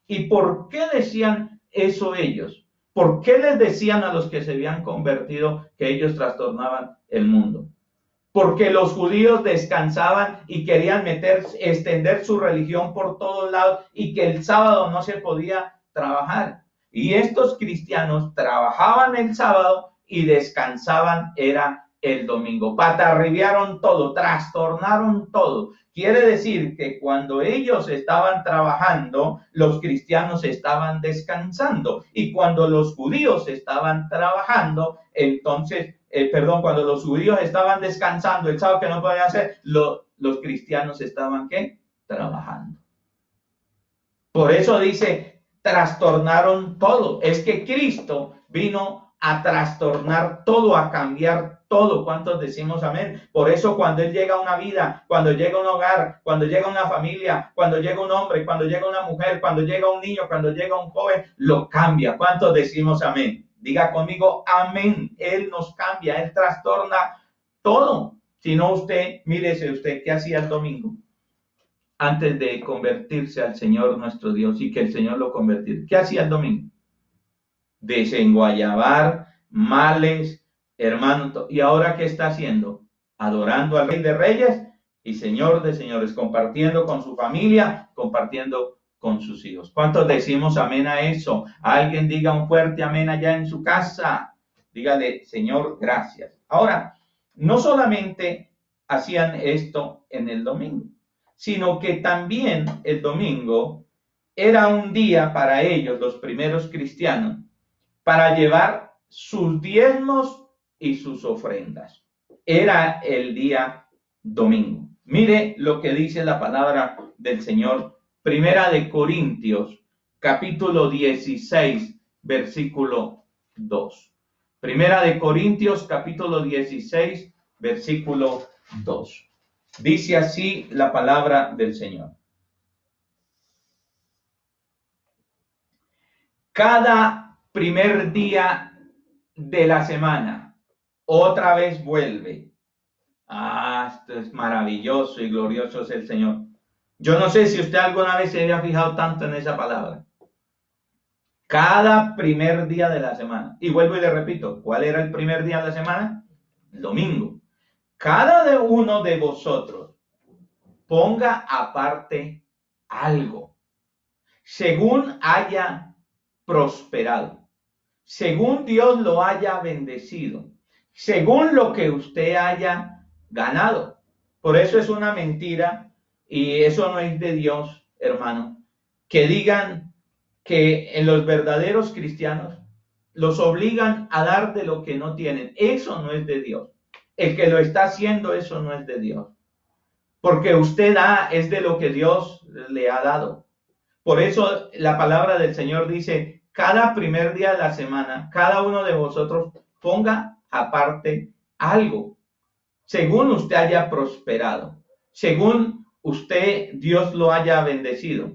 ¿Y por qué decían eso ellos? ¿Por qué les decían a los que se habían convertido que ellos trastornaban el mundo? porque los judíos descansaban y querían extender su religión por todos lados y que el sábado no se podía trabajar. Y estos cristianos trabajaban el sábado y descansaban era el domingo. Patarribiaron todo, trastornaron todo. Quiere decir que cuando ellos estaban trabajando, los cristianos estaban descansando. Y cuando los judíos estaban trabajando, entonces, cuando los judíos estaban descansando el sábado que no podían hacer, los cristianos estaban, ¿qué? Trabajando. Por eso dice, trastornaron todo. Es que Cristo vino a trastornar todo, a cambiar todo. ¿Cuántos decimos amén? Por eso cuando Él llega a una vida, cuando llega a un hogar, cuando llega a una familia, cuando llega un hombre, cuando llega una mujer, cuando llega un niño, cuando llega un joven, lo cambia. ¿Cuántos decimos amén? Diga conmigo, amén. Él nos cambia, Él trastorna todo. Si no, usted, mírese usted, ¿qué hacía el domingo? Antes de convertirse al Señor nuestro Dios y que el Señor lo convirtiera. ¿Qué hacía el domingo? Desenguayabar, males, hermano. ¿Y ahora qué está haciendo? Adorando al Rey de Reyes y Señor de Señores, compartiendo con su familia, compartiendo con sus hijos. ¿Cuántos decimos amén a eso? Alguien diga un fuerte amén allá en su casa. Dígale, Señor, gracias. Ahora, no solamente hacían esto en el domingo, sino que también el domingo era un día para ellos, los primeros cristianos, para llevar sus diezmos y sus ofrendas. Era el día domingo. Mire lo que dice la palabra del Señor, Primera de Corintios, capítulo 16, versículo 2. Primera de Corintios, capítulo 16, versículo 2. Dice así la palabra del Señor. Cada primer día de la semana, otra vez vuelve. Esto es maravilloso y glorioso es el Señor. Yo no sé si usted alguna vez se había fijado tanto en esa palabra. Cada primer día de la semana. Y vuelvo y le repito, ¿cuál era el primer día de la semana? El domingo. Cada uno de vosotros ponga aparte algo, según haya prosperado, según Dios lo haya bendecido, según lo que usted haya ganado. Por eso es una mentira y eso no es de Dios, hermano, que digan que en los verdaderos cristianos los obligan a dar de lo que no tienen. Eso no es de Dios. El que lo está haciendo, eso no es de Dios. Porque usted da es de lo que Dios le ha dado. Por eso la palabra del Señor dice, cada primer día de la semana, cada uno de vosotros ponga aparte algo, según usted haya prosperado, según usted Dios lo haya bendecido.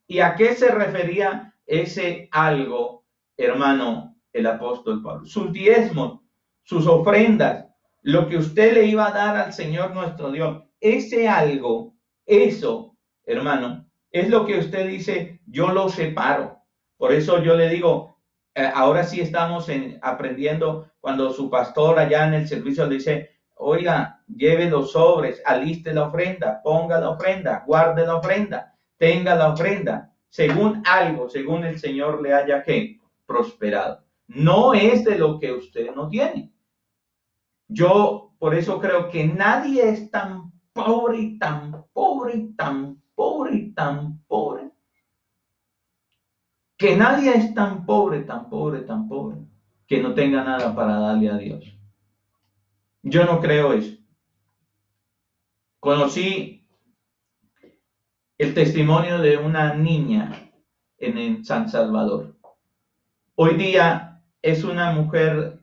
¿Y a qué se refería ese algo, hermano, el apóstol Pablo? Sus diezmos, sus ofrendas, lo que usted le iba a dar al Señor nuestro Dios. Ese algo, eso, hermano, es lo que usted dice, yo lo separo. Por eso yo le digo, ahora sí estamos aprendiendo cuando su pastor allá en el servicio le dice, oiga, lleve los sobres, aliste la ofrenda, ponga la ofrenda, guarde la ofrenda, tenga la ofrenda, según algo, según el Señor le haya que prosperado. No es de lo que usted no tiene. Yo por eso creo que nadie es tan pobre y tan pobre y tan pobre y tan pobre. Que nadie es tan pobre, tan pobre, tan pobre, que no tenga nada para darle a Dios. Yo no creo eso. Conocí el testimonio de una niña en San Salvador. Hoy día es una mujer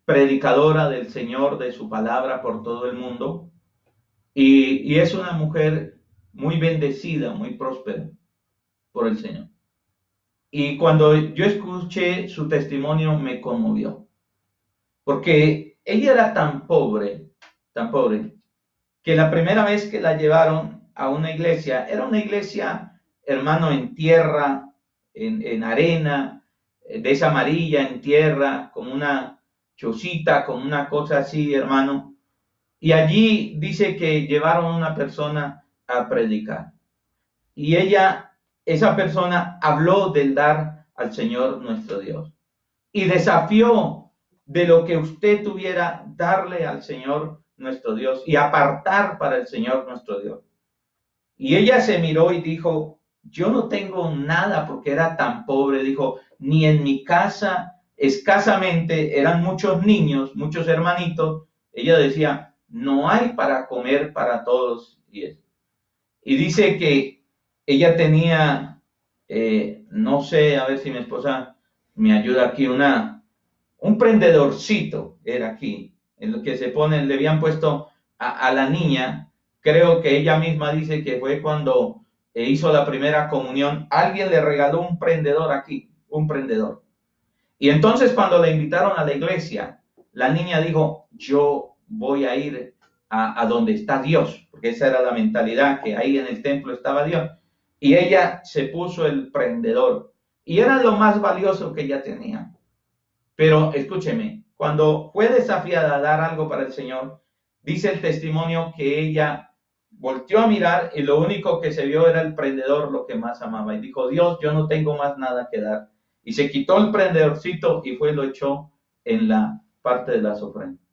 predicadora del Señor, de su palabra por todo el mundo, y es una mujer muy bendecida, muy próspera por el Señor. Y cuando yo escuché su testimonio me conmovió, porque ella era tan pobre, que la primera vez que la llevaron a una iglesia, era una iglesia, hermano, en tierra, en arena, de esa amarilla en tierra, con una chocita, con una cosa así, hermano. Y allí dice que llevaron una persona a predicar. Y esa persona habló del dar al Señor nuestro Dios. Y desafió de lo que usted tuviera darle al Señor nuestro Dios y apartar para el Señor nuestro Dios. Y ella se miró y dijo, yo no tengo nada porque era tan pobre. Dijo, ni en mi casa, escasamente, eran muchos niños, muchos hermanitos. Ella decía, no hay para comer para todos. Y dice que ella tenía, no sé, a ver si mi esposa me ayuda aquí, un prendedorcito era aquí, en lo que se pone, le habían puesto a la niña, creo que ella misma dice que fue cuando hizo la primera comunión, alguien le regaló un prendedor aquí, un prendedor. Y entonces cuando la invitaron a la iglesia, la niña dijo, yo voy a ir a donde está Dios, porque esa era la mentalidad, que ahí en el templo estaba Dios. Y ella se puso el prendedor y era lo más valioso que ella tenía. Pero escúcheme, cuando fue desafiada a dar algo para el Señor, dice el testimonio que ella volteó a mirar y lo único que se vio era el prendedor, lo que más amaba. Y dijo, Dios, yo no tengo más nada que dar. Y se quitó el prendedorcito y fue y lo echó en la parte de las ofrendas.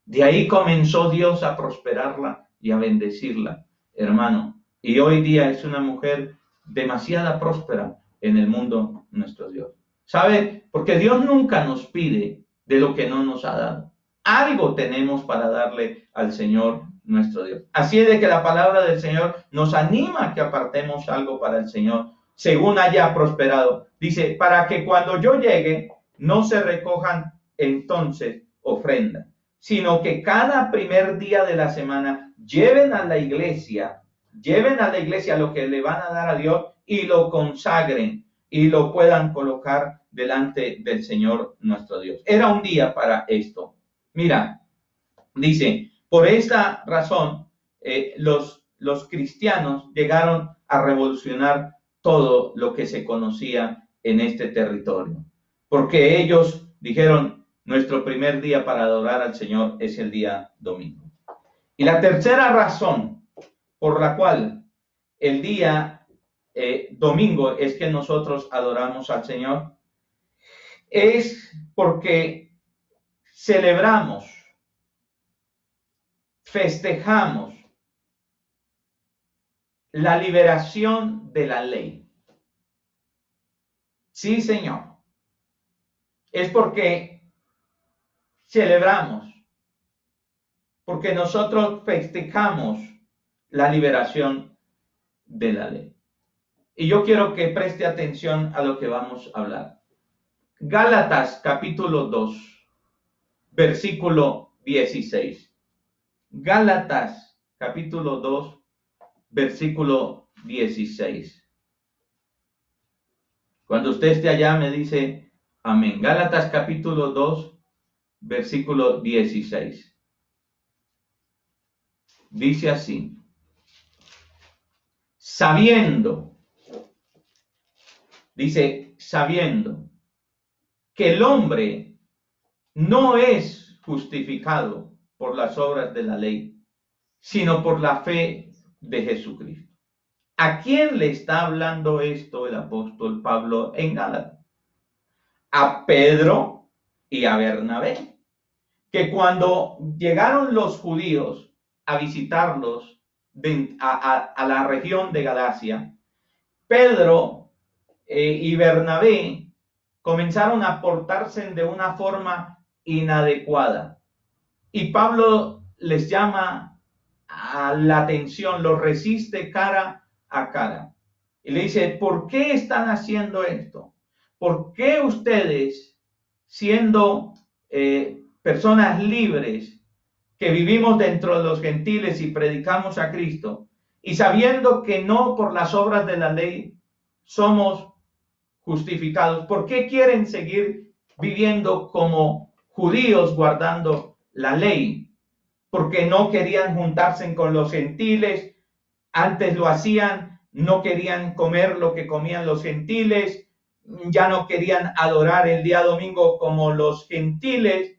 De ahí comenzó Dios a prosperarla y a bendecirla, hermano. Y hoy día es una mujer demasiado próspera en el mundo, nuestro Dios. ¿Sabe? Porque Dios nunca nos pide de lo que no nos ha dado. Algo tenemos para darle al Señor nuestro Dios. Así es de que la palabra del Señor nos anima a que apartemos algo para el Señor, según haya prosperado. Dice, para que cuando yo llegue, no se recojan entonces ofrendas, sino que cada primer día de la semana lleven a la iglesia lo que le van a dar a Dios y lo consagren y lo puedan colocar delante del Señor nuestro Dios. Era un día para esto. Mira, dice, por esta razón los cristianos llegaron a revolucionar todo lo que se conocía en este territorio, porque ellos dijeron, nuestro primer día para adorar al Señor es el día domingo. Y la tercera razón por la cual el día domingo es que nosotros adoramos al Señor es porque celebramos, festejamos la liberación de la ley. Sí, Señor. Es porque celebramos, porque nosotros festejamos la liberación de la ley. Y yo quiero que preste atención a lo que vamos a hablar. Gálatas capítulo 2, versículo 16. Gálatas capítulo 2, versículo 16. Cuando usted esté allá me dice amén. Gálatas capítulo 2, versículo 16. Dice así. Sabiendo que el hombre no es justificado por las obras de la ley, sino por la fe de Jesucristo. ¿A quién le está hablando esto el apóstol Pablo en Gálatas? A Pedro y a Bernabé, que cuando llegaron los judíos a visitarlos a la región de Galacia, Pedro y Bernabé comenzaron a portarse de una forma inadecuada. Y Pablo les llama a la atención, los resiste cara a cara. Y le dice, ¿por qué están haciendo esto? ¿Por qué ustedes, siendo personas libres, que vivimos dentro de los gentiles y predicamos a Cristo, y sabiendo que no por las obras de la ley somos justificados, ¿por qué quieren seguir viviendo como judíos guardando la ley? Porque no querían juntarse con los gentiles, antes lo hacían, no querían comer lo que comían los gentiles, ya no querían adorar el día domingo como los gentiles,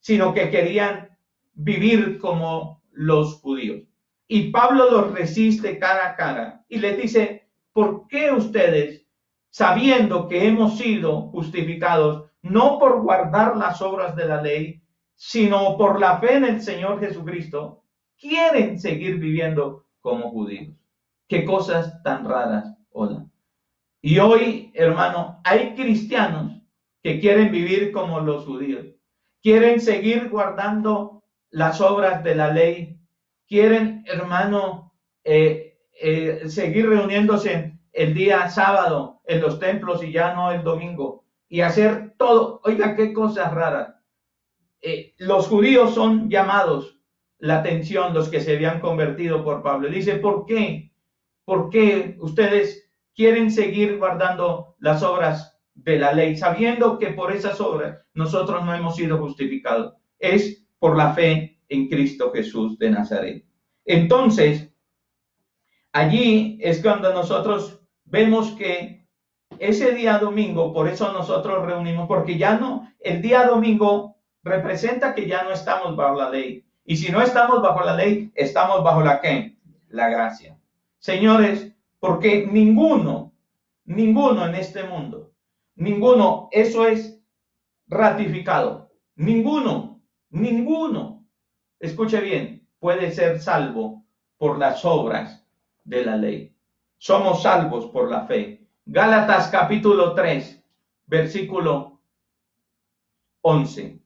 sino que querían vivir como los judíos. Y Pablo los resiste cara a cara y les dice, ¿por qué ustedes, sabiendo que hemos sido justificados, no por guardar las obras de la ley, sino por la fe en el Señor Jesucristo, quieren seguir viviendo como judíos? Qué cosas tan raras, hola. Y hoy, hermano, hay cristianos que quieren vivir como los judíos, quieren seguir guardando las obras de la ley, quieren, hermano, seguir reuniéndose el día sábado en los templos y ya no el domingo, y hacer todo. Oiga, qué cosas raras. Los judíos son llamados la atención, los que se habían convertido por Pablo. Dice, ¿por qué? ¿Por qué ustedes quieren seguir guardando las obras de la ley, sabiendo que por esas obras nosotros no hemos sido justificados? Es por la fe en Cristo Jesús de Nazaret. Entonces, allí es cuando nosotros vemos que ese día domingo, por eso nosotros reunimos, porque ya no, el día domingo representa que ya no estamos bajo la ley. Y si no estamos bajo la ley, estamos bajo la ¿qué? La gracia. Señores, porque ninguno en este mundo, ninguno, eso es ratificado, ninguno, escuche bien, puede ser salvo por las obras de la ley. Somos salvos por la fe. Gálatas capítulo 3, versículo 11.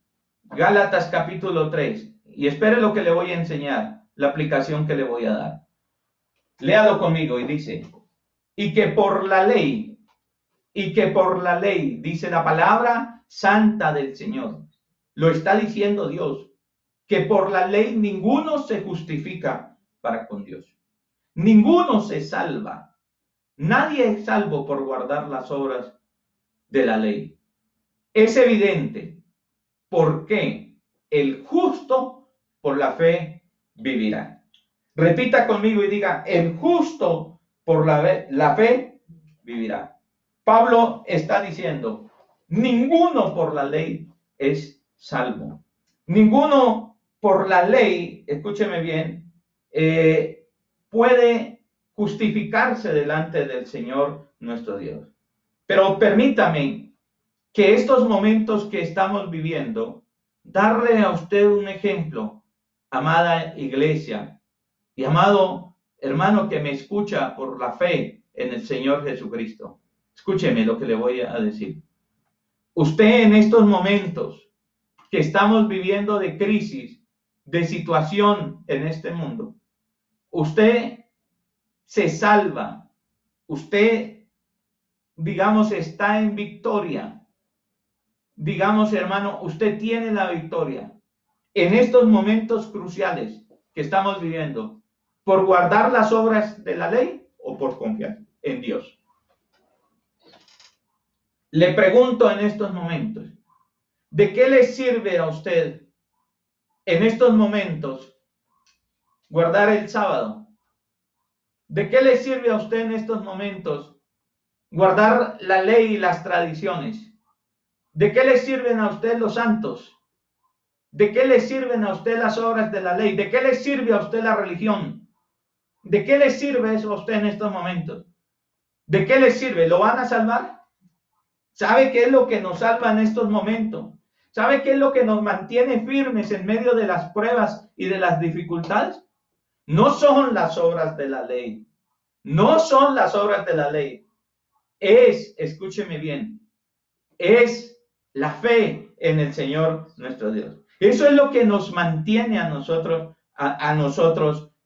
Gálatas capítulo 3. Y espere lo que le voy a enseñar, la aplicación que le voy a dar. Léalo conmigo y dice, y que por la ley, dice la palabra santa del Señor. Lo está diciendo Dios, que por la ley ninguno se justifica para con Dios. Ninguno se salva. Nadie es salvo por guardar las obras de la ley. Es evidente por qué el justo por la fe vivirá. Repita conmigo y diga, el justo por la fe vivirá. Pablo está diciendo, ninguno por la ley es salvo. Ninguno por la ley, escúcheme bien, puede justificarse delante del Señor nuestro Dios. Pero permítame que estos momentos que estamos viviendo, darle a usted un ejemplo, amada iglesia y amado hermano que me escucha por la fe en el Señor Jesucristo. Escúcheme lo que le voy a decir. Usted en estos momentos que estamos viviendo de crisis, de situación en este mundo, usted se salva, usted, digamos, está en victoria. Digamos, hermano, usted tiene la victoria en estos momentos cruciales que estamos viviendo, por guardar las obras de la ley o por confiar en Dios. Le pregunto en estos momentos, ¿de qué le sirve a usted en estos momentos guardar el sábado? ¿De qué le sirve a usted en estos momentos guardar la ley y las tradiciones? ¿De qué le sirven a usted los santos? ¿De qué le sirven a usted las obras de la ley? ¿De qué le sirve a usted la religión? ¿De qué le sirve eso a usted en estos momentos? ¿De qué le sirve? ¿Lo van a salvar? ¿Sabe qué es lo que nos salva en estos momentos? ¿Sabe qué es lo que nos mantiene firmes en medio de las pruebas y de las dificultades? No son las obras de la ley. No son las obras de la ley. Es, escúcheme bien, es la fe en el Señor nuestro Dios. Eso es lo que nos mantiene a nosotros,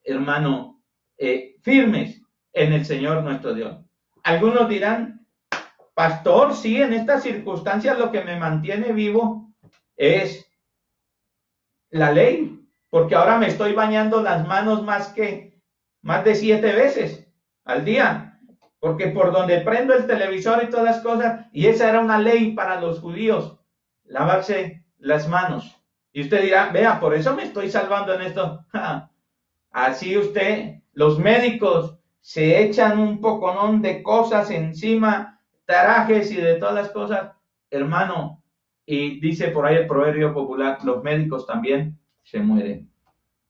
hermano, firmes en el Señor nuestro Dios. Algunos dirán, pastor, sí, en estas circunstancias lo que me mantiene vivo es la ley, porque ahora me estoy bañando las manos más de 7 veces al día, porque por donde prendo el televisor y todas las cosas, y esa era una ley para los judíos, lavarse las manos. Y usted dirá, vea, por eso me estoy salvando en esto. Así usted, los médicos se echan un poconón de cosas encima, tarajes y de todas las cosas, hermano, y dice por ahí el proverbio popular, los médicos también se mueren.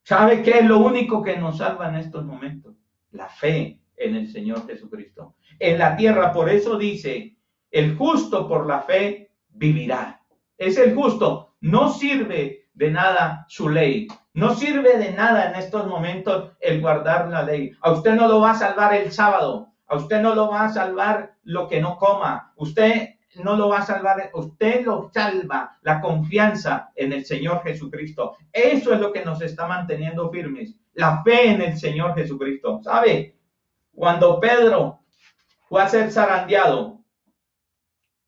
¿Sabe qué es lo único que nos salva en estos momentos? La fe en el Señor Jesucristo. En la tierra, por eso dice, el justo por la fe vivirá. Es el justo. No sirve de nada su ley. No sirve de nada en estos momentos el guardar la ley. A usted no lo va a salvar el sábado. A usted no lo va a salvar lo que no coma. Usted no lo va a salvar. Usted lo salva la confianza en el Señor Jesucristo. Eso es lo que nos está manteniendo firmes. La fe en el Señor Jesucristo. ¿Sabe? Cuando Pedro fue a ser zarandeado,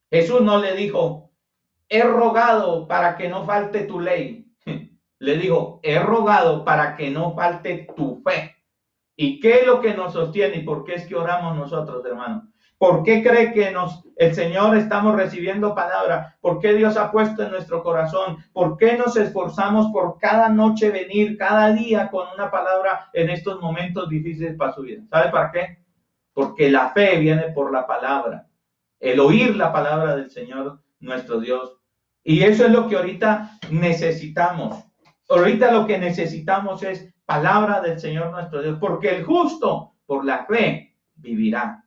Jesús no le dijo, he rogado para que no falte tu ley. Le dijo, he rogado para que no falte tu fe. ¿Y qué es lo que nos sostiene? ¿Y por qué es que oramos nosotros, hermanos? ¿Por qué cree que el Señor estamos recibiendo palabra? ¿Por qué Dios ha puesto en nuestro corazón? ¿Por qué nos esforzamos por cada noche venir, cada día con una palabra en estos momentos difíciles para su vida? ¿Sabe para qué? Porque la fe viene por la palabra. El oír la palabra del Señor, nuestro Dios. Y eso es lo que ahorita necesitamos. Ahorita lo que necesitamos es palabra del Señor nuestro Dios, porque el justo por la fe vivirá,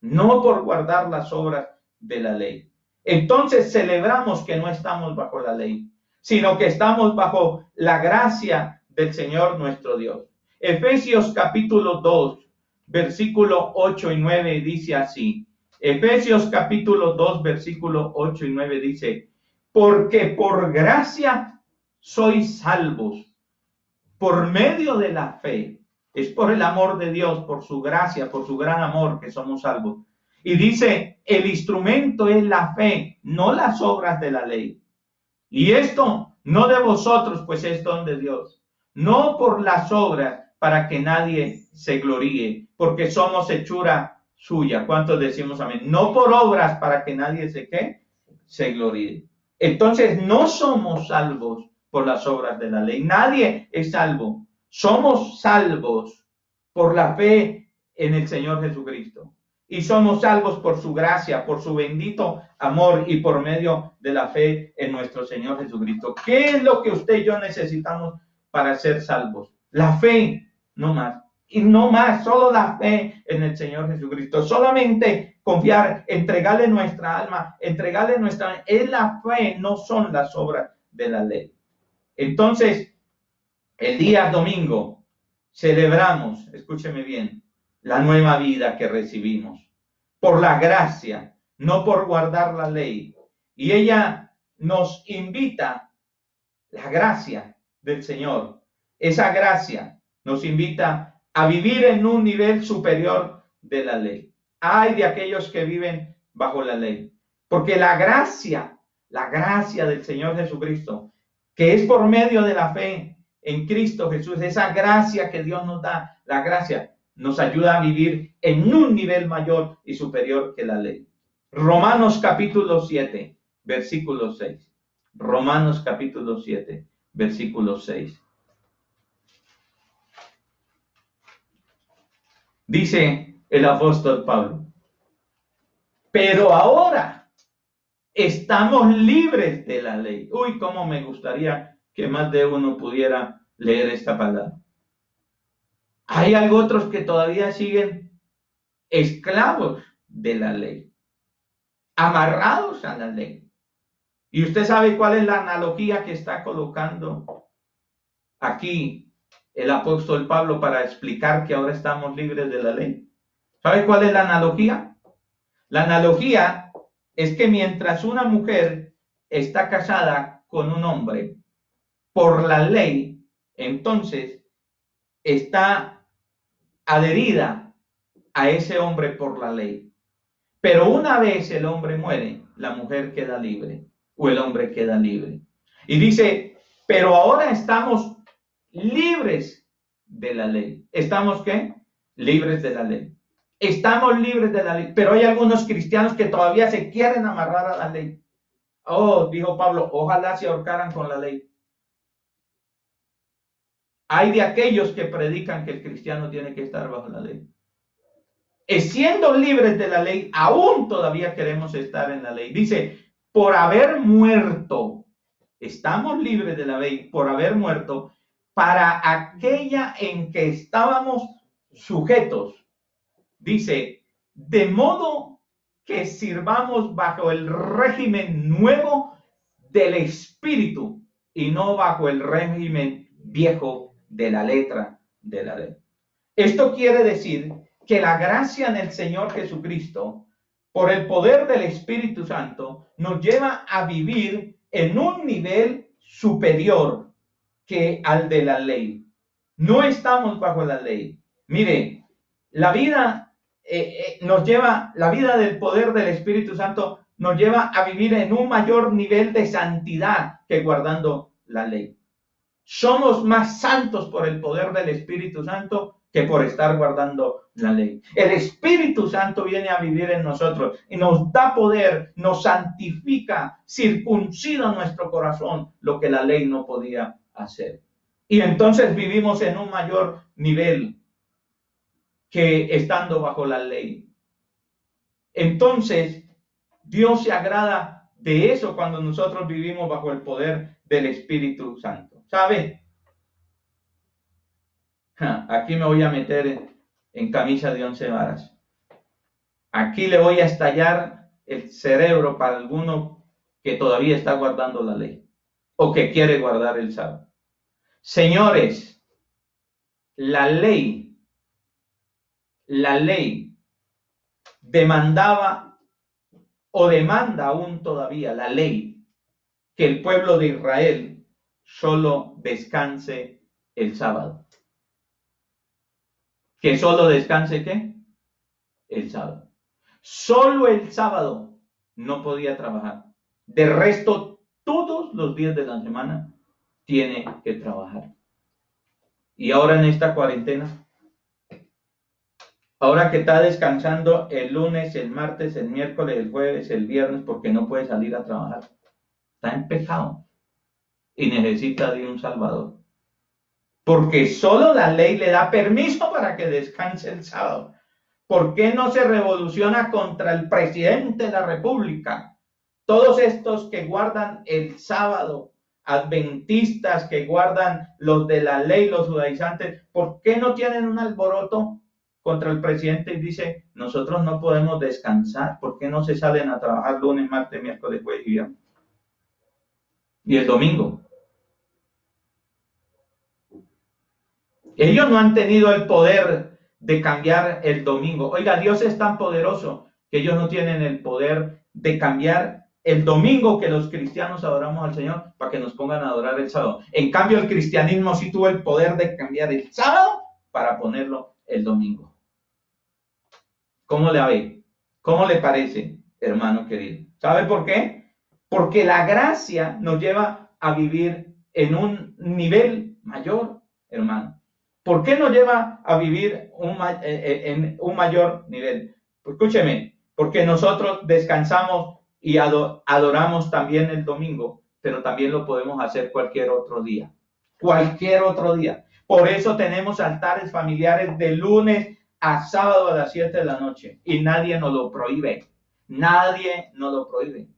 no por guardar las obras de la ley. Entonces celebramos que no estamos bajo la ley, sino que estamos bajo la gracia del Señor nuestro Dios. Efesios capítulo 2, versículo 8 y 9 dice así. Efesios capítulo 2, versículo 8 y 9 dice, porque por gracia sois salvos por medio de la fe. Es por el amor de Dios, por su gracia, por su gran amor que somos salvos. Y dice, el instrumento es la fe, no las obras de la ley. Y esto no de vosotros, pues es don de Dios. No por las obras, para que nadie se gloríe, porque somos hechura suya. ¿Cuántos decimos amén? No por obras, para que nadie se gloríe. Entonces no somos salvos por las obras de la ley. Nadie es salvo. Somos salvos por la fe en el Señor Jesucristo. Y somos salvos por su gracia, por su bendito amor y por medio de la fe en nuestro Señor Jesucristo. ¿Qué es lo que usted y yo necesitamos para ser salvos? La fe, no más. Y no más, solo la fe en el Señor Jesucristo. Solamente confiar, entregarle nuestra alma, entregarle nuestra... Es la fe, no son las obras de la ley. Entonces, el día domingo celebramos, escúcheme bien, la nueva vida que recibimos por la gracia, no por guardar la ley. Y ella nos invita, la gracia del Señor, esa gracia nos invita a vivir en un nivel superior de la ley. Ay de aquellos que viven bajo la ley, porque la gracia del Señor Jesucristo, que es por medio de la fe en Cristo Jesús, esa gracia que Dios nos da, la gracia nos ayuda a vivir en un nivel mayor y superior que la ley. Romanos capítulo 7, versículo 6. Romanos capítulo 7, versículo 6. Dice el apóstol Pablo, pero ahora estamos libres de la ley. Uy, cómo me gustaría que más de uno pudiera leer esta palabra. Hay otros que todavía siguen esclavos de la ley, amarrados a la ley. Y usted sabe cuál es la analogía que está colocando aquí el apóstol Pablo para explicar que ahora estamos libres de la ley. ¿Sabe cuál es la analogía? La analogía es que mientras una mujer está casada con un hombre por la ley, entonces está adherida a ese hombre por la ley. Pero una vez el hombre muere, la mujer queda libre o el hombre queda libre. Y dice, pero ahora estamos libres de la ley. ¿Estamos qué? Libres de la ley. Estamos libres de la ley. Pero hay algunos cristianos que todavía se quieren amarrar a la ley. Oh, dijo Pablo, ojalá se ahorcaran con la ley. Hay de aquellos que predican que el cristiano tiene que estar bajo la ley. Siendo libres de la ley, aún todavía queremos estar en la ley. Dice, por haber muerto estamos libres de la ley por haber muerto para aquella en que estábamos sujetos. Dice, de modo que sirvamos bajo el régimen nuevo del Espíritu y no bajo el régimen viejo de la letra de la ley. Esto quiere decir que la gracia en el Señor Jesucristo, por el poder del Espíritu Santo, nos lleva a vivir en un nivel superior que al de la ley. No estamos bajo la ley. Mire, la vida la vida del poder del Espíritu Santo nos lleva a vivir en un mayor nivel de santidad que guardando la ley. Somos más santos por el poder del Espíritu Santo que por estar guardando la ley. El Espíritu Santo viene a vivir en nosotros y nos da poder, nos santifica, circuncida nuestro corazón, lo que la ley no podía hacer. Y entonces vivimos en un mayor nivel que estando bajo la ley. Entonces, Dios se agrada de eso cuando nosotros vivimos bajo el poder del Espíritu Santo. ¿Sabe? Aquí me voy a meter en camisa de 11 varas. Aquí le voy a estallar el cerebro para alguno que todavía está guardando la ley o que quiere guardar el sábado. Señores, la ley demandaba o demanda aún todavía la ley que el pueblo de Israel solo descanse el sábado. ¿Que solo descanse qué? El sábado. Solo el sábado no podía trabajar. De resto, todos los días de la semana tiene que trabajar. Y ahora en esta cuarentena, ahora que está descansando el lunes, el martes, el miércoles, el jueves, el viernes, porque no puede salir a trabajar, está en pecado y necesita de un Salvador. Porque solo la ley le da permiso para que descanse el sábado. ¿Por qué no se revoluciona contra el presidente de la República? Todos estos que guardan el sábado, adventistas que guardan los de la ley, los judaizantes, ¿por qué no tienen un alboroto contra el presidente y dice, nosotros no podemos descansar? ¿Por qué no se salen a trabajar lunes, martes, miércoles, jueves y viernes? Y el domingo. Ellos no han tenido el poder de cambiar el domingo. Oiga, Dios es tan poderoso que ellos no tienen el poder de cambiar el domingo que los cristianos adoramos al Señor para que nos pongan a adorar el sábado. En cambio, el cristianismo sí tuvo el poder de cambiar el sábado para ponerlo el domingo. ¿Cómo le ve? ¿Cómo le parece, hermano querido? ¿Sabe por qué? Porque la gracia nos lleva a vivir en un nivel mayor, hermano. ¿Por qué nos lleva a vivir en un mayor nivel? Escúcheme, porque nosotros descansamos y adoramos también el domingo, pero también lo podemos hacer cualquier otro día. Cualquier otro día. Por eso tenemos altares familiares de lunes a sábado a las 7 de la noche y nadie nos lo prohíbe. Nadie nos lo prohíbe.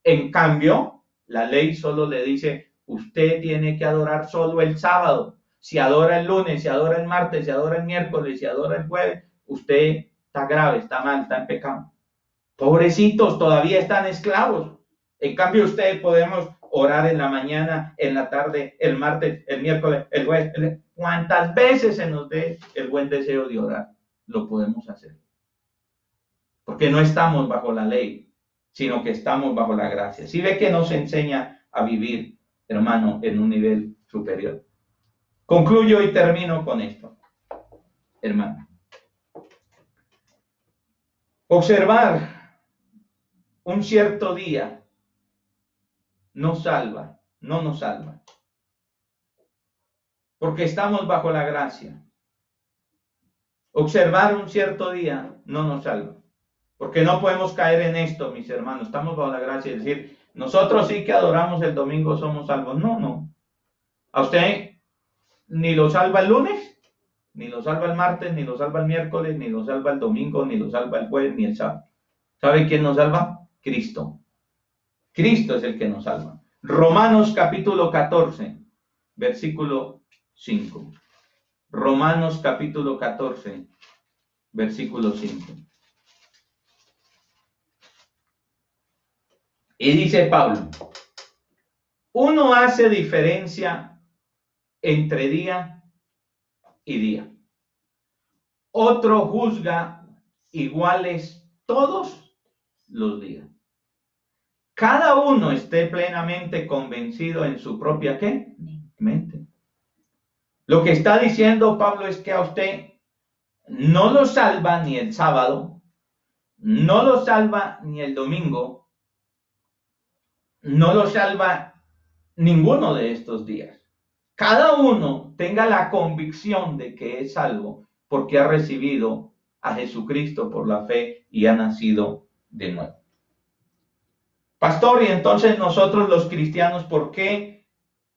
En cambio, la ley solo le dice, usted tiene que adorar solo el sábado. Si adora el lunes, si adora el martes, si adora el miércoles, si adora el jueves, usted está grave, está mal, está en pecado. Pobrecitos, todavía están esclavos. En cambio, ustedes podemos orar en la mañana, en la tarde, el martes, el miércoles, el jueves. Cuantas veces se nos dé el buen deseo de orar, lo podemos hacer. Porque no estamos bajo la ley, sino que estamos bajo la gracia. ¿Sí ve que nos enseña a vivir, hermano, en un nivel superior? Concluyo y termino con esto, hermano. Observar un cierto día no nos salva, porque estamos bajo la gracia. Observar un cierto día no nos salva, porque no podemos caer en esto, mis hermanos. Estamos bajo la gracia y decir, nosotros sí que adoramos el domingo, somos salvos. No. A usted ni lo salva el lunes, ni lo salva el martes, ni lo salva el miércoles, ni lo salva el domingo, ni lo salva el jueves, ni el sábado. ¿Sabe quién nos salva? Cristo. Cristo es el que nos salva. Romanos capítulo 14, versículo 5. Romanos capítulo 14, versículo 5. Y dice Pablo, uno hace diferencia entre día y día. Otro juzga iguales todos los días. Cada uno esté plenamente convencido en su propia ¿qué? Mente. Lo que está diciendo Pablo es que a usted no lo salva ni el sábado, no lo salva ni el domingo, no lo salva ninguno de estos días. Cada uno tenga la convicción de que es salvo porque ha recibido a Jesucristo por la fe y ha nacido de nuevo. Pastor, y entonces nosotros los cristianos, ¿por qué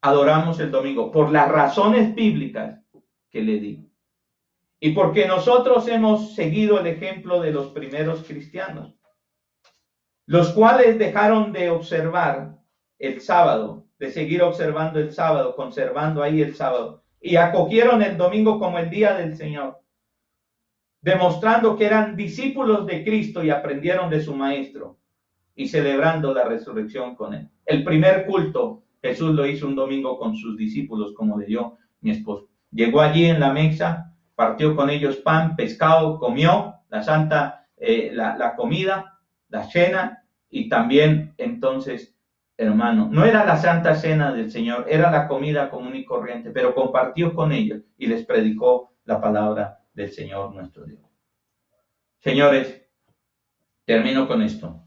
adoramos el domingo? Por las razones bíblicas que le di. Y porque nosotros hemos seguido el ejemplo de los primeros cristianos, los cuales dejaron de observar el sábado, de seguir observando el sábado, conservando ahí el sábado, y acogieron el domingo como el día del Señor, demostrando que eran discípulos de Cristo y aprendieron de su maestro, y celebrando la resurrección con él. El primer culto, Jesús lo hizo un domingo con sus discípulos, como leyó mi esposo. Llegó allí en la mesa, partió con ellos pan, pescado, comió la comida, la cena, y también entonces, hermano, no era la santa cena del Señor, era la comida común y corriente, pero compartió con ellos y les predicó la palabra del Señor nuestro Dios. Señores, termino con esto.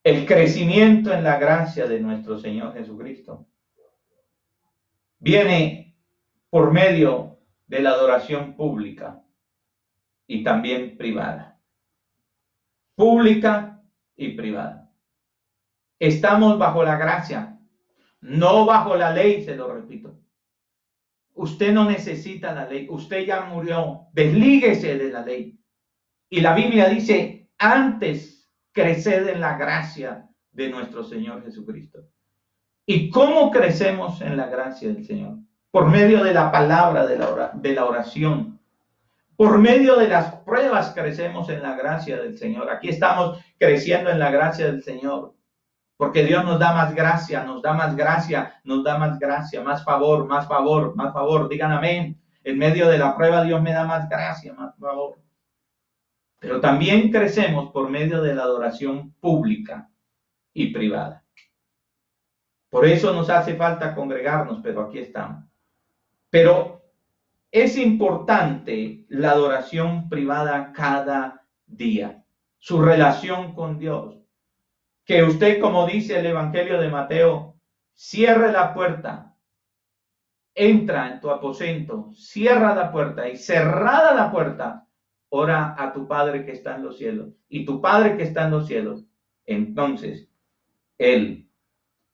El crecimiento en la gracia de nuestro Señor Jesucristo viene por medio de la adoración pública y también privada. Pública y privada. Estamos bajo la gracia, no bajo la ley, se lo repito. Usted no necesita la ley, usted ya murió, deslíguese de la ley. Y la Biblia dice, antes creced en la gracia de nuestro Señor Jesucristo. ¿Y cómo crecemos en la gracia del Señor? Por medio de la palabra, de la oración. Por medio de las pruebas crecemos en la gracia del Señor. Aquí estamos creciendo en la gracia del Señor. Porque Dios nos da más gracia, nos da más gracia, nos da más gracia, más favor, más favor, más favor. Digan amén. En medio de la prueba Dios me da más gracia, más favor. Pero también crecemos por medio de la adoración pública y privada. Por eso nos hace falta congregarnos, pero aquí estamos. Pero es importante la adoración privada cada día, su relación con Dios. Que usted, como dice el Evangelio de Mateo, cierre la puerta, entra en tu aposento, cierra la puerta y cerrada la puerta, ora a tu Padre que está en los cielos. Y tu Padre que está en los cielos, entonces Él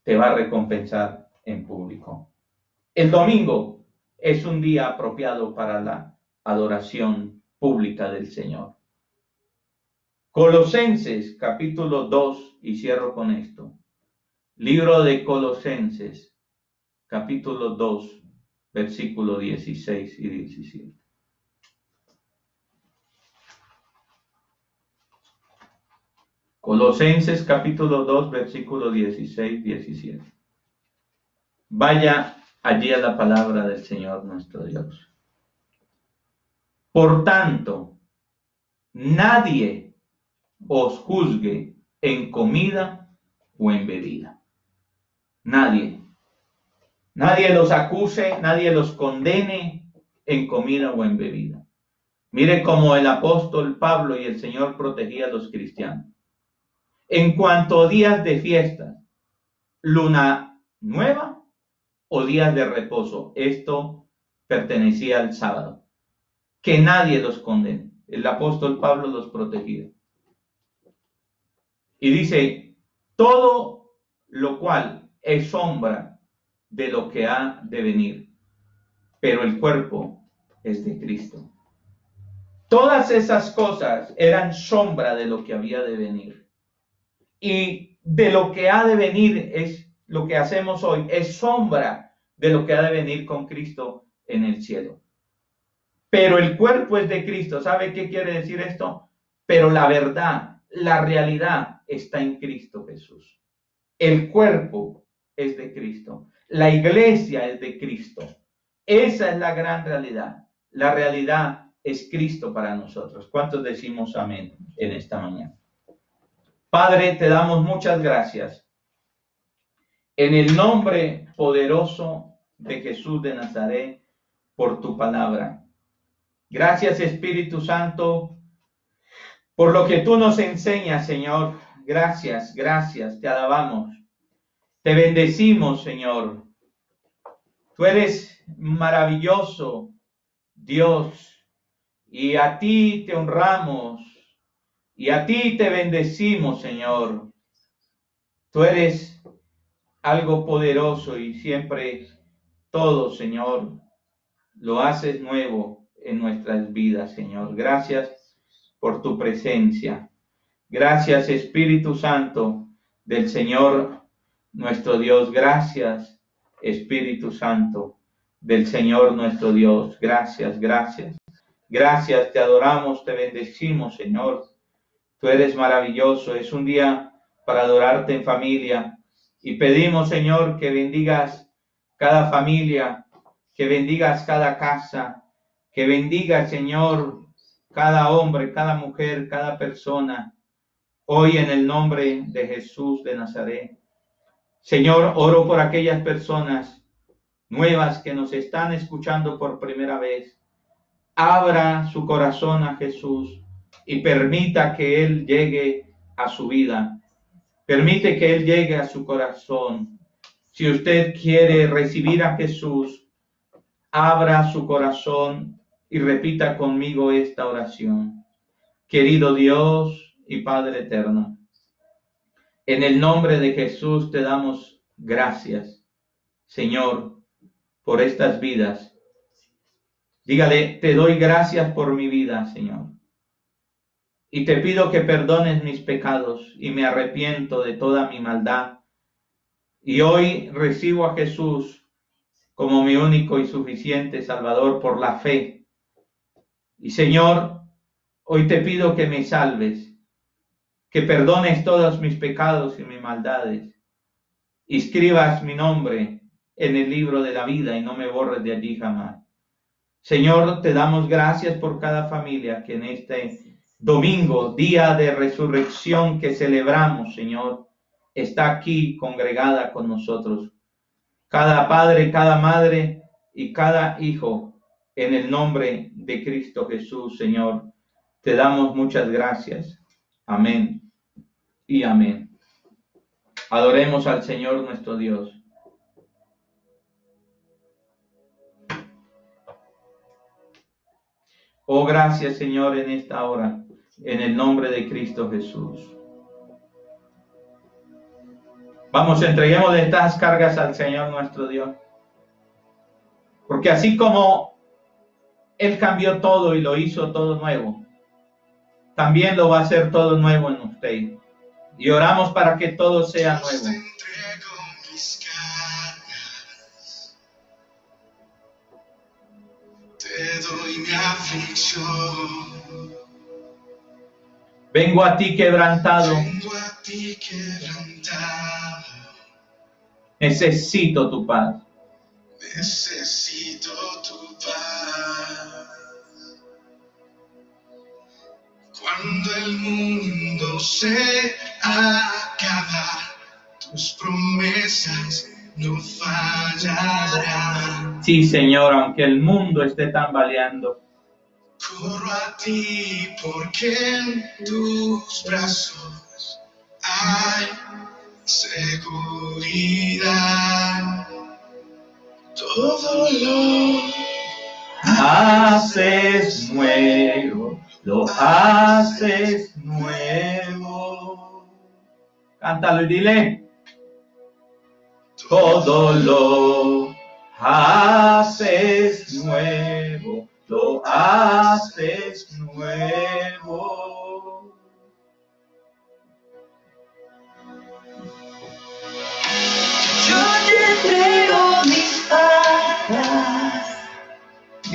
te va a recompensar en público. El domingo es un día apropiado para la adoración pública del Señor. Colosenses capítulo 2, y cierro con esto. Libro de Colosenses capítulo 2, versículo 16 y 17. Colosenses capítulo 2, versículo 16, 17. Vaya allí a la palabra del Señor nuestro Dios. Por tanto, nadie os juzgue en comida o en bebida. Nadie. Nadie los acuse, nadie los condene en comida o en bebida. Mire cómo el apóstol Pablo y el Señor protegían a los cristianos. En cuanto a días de fiesta, luna nueva o días de reposo, esto pertenecía al sábado. Que nadie los condene. El apóstol Pablo los protegía. Y dice, todo lo cual es sombra de lo que ha de venir, pero el cuerpo es de Cristo. Todas esas cosas eran sombra de lo que había de venir. Y de lo que ha de venir es lo que hacemos hoy es sombra de lo que ha de venir con Cristo en el cielo. Pero el cuerpo es de Cristo. ¿Sabe qué quiere decir esto? Pero la verdad, la realidad está en Cristo Jesús. El cuerpo es de Cristo. La iglesia es de Cristo. Esa es la gran realidad. La realidad es Cristo para nosotros. ¿Cuántos decimos amén en esta mañana? Padre, te damos muchas gracias. En el nombre poderoso de Jesús de Nazaret, por tu palabra. Gracias, Espíritu Santo, por lo que tú nos enseñas, Señor. Gracias, gracias, te alabamos. Te bendecimos, Señor. Tú eres maravilloso, Dios, y a ti te honramos, y a ti te bendecimos, Señor. Tú eres algo poderoso y siempre todo, Señor, lo haces nuevo en nuestras vidas, Señor. Gracias por tu presencia. Gracias, Espíritu Santo del Señor nuestro Dios. Gracias, Espíritu Santo del Señor nuestro Dios. Gracias, gracias. Gracias, te adoramos, te bendecimos, Señor. Tú eres maravilloso. Es un día para adorarte en familia. Y pedimos, Señor, que bendigas cada familia, que bendigas cada casa, que bendigas, Señor, cada hombre, cada mujer, cada persona. Hoy en el nombre de Jesús de Nazaret. Señor, oro por aquellas personas nuevas que nos están escuchando por primera vez. Abra su corazón a Jesús y permita que Él llegue a su vida. Permite que Él llegue a su corazón. Si usted quiere recibir a Jesús, abra su corazón y repita conmigo esta oración. Querido Dios y Padre eterno, en el nombre de Jesús te damos gracias, Señor, por estas vidas. Dígale, te doy gracias por mi vida, Señor. Y te pido que perdones mis pecados y me arrepiento de toda mi maldad. Y hoy recibo a Jesús como mi único y suficiente Salvador por la fe. Y Señor, hoy te pido que me salves, que perdones todos mis pecados y mis maldades. Escribas mi nombre en el libro de la vida y no me borres de allí jamás. Señor, te damos gracias por cada familia que en este domingo, día de resurrección que celebramos, Señor, está aquí congregada con nosotros. Cada padre, cada madre y cada hijo, en el nombre de Cristo Jesús, Señor, te damos muchas gracias. Amén y amén. Adoremos al Señor nuestro Dios. Oh, gracias, Señor, en esta hora, en el nombre de Cristo Jesús. Vamos, entreguemos estas cargas al Señor nuestro Dios. Porque así como Él cambió todo y lo hizo todo nuevo, también lo va a hacer todo nuevo en usted. Y oramos para que todo sea nuevo. Te doy mi aflicción. Vengo a ti quebrantado. Vengo a ti quebrantado. Necesito tu paz. Necesito tu paz. Cuando el mundo se acaba, tus promesas no fallarán. Sí, Señor, aunque el mundo esté tambaleando. Corro a ti porque en tus brazos hay seguridad. Todo lo haces nuevo, lo haces nuevo. Cántalo y dile. Todo lo haces nuevo, lo haces nuevo.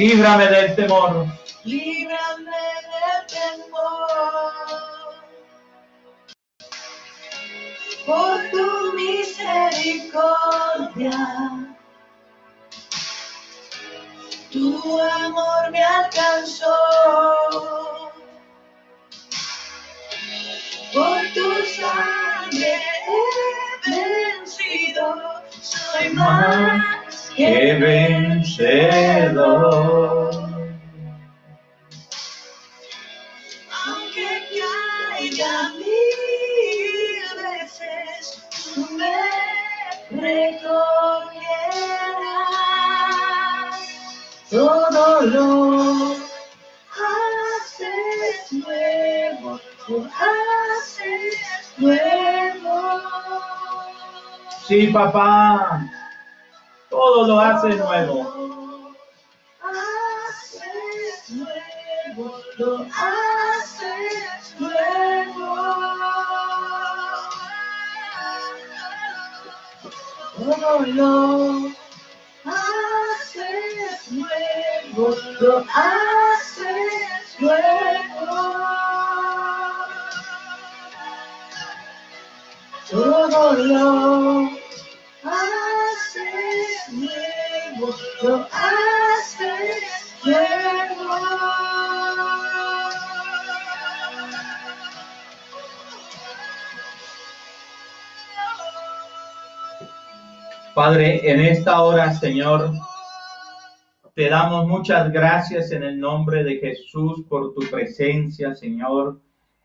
Líbrame del temor. líbrame del temor. Por tu misericordia, tu amor me alcanzó. Por tu sangre he vencido, soy más Que vencedor. aunque caiga 1000 veces, tú me recogerás. Todo lo haces nuevo, lo haces nuevo. Sí, papá. Todo lo hace nuevo. Haces nuevo, lo haces nuevo. Todo lo haces nuevo, lo haces nuevo. Todo lo haces nuevo, lo haces nuevo. Padre, en esta hora, Señor, te damos muchas gracias en el nombre de Jesús por tu presencia, Señor.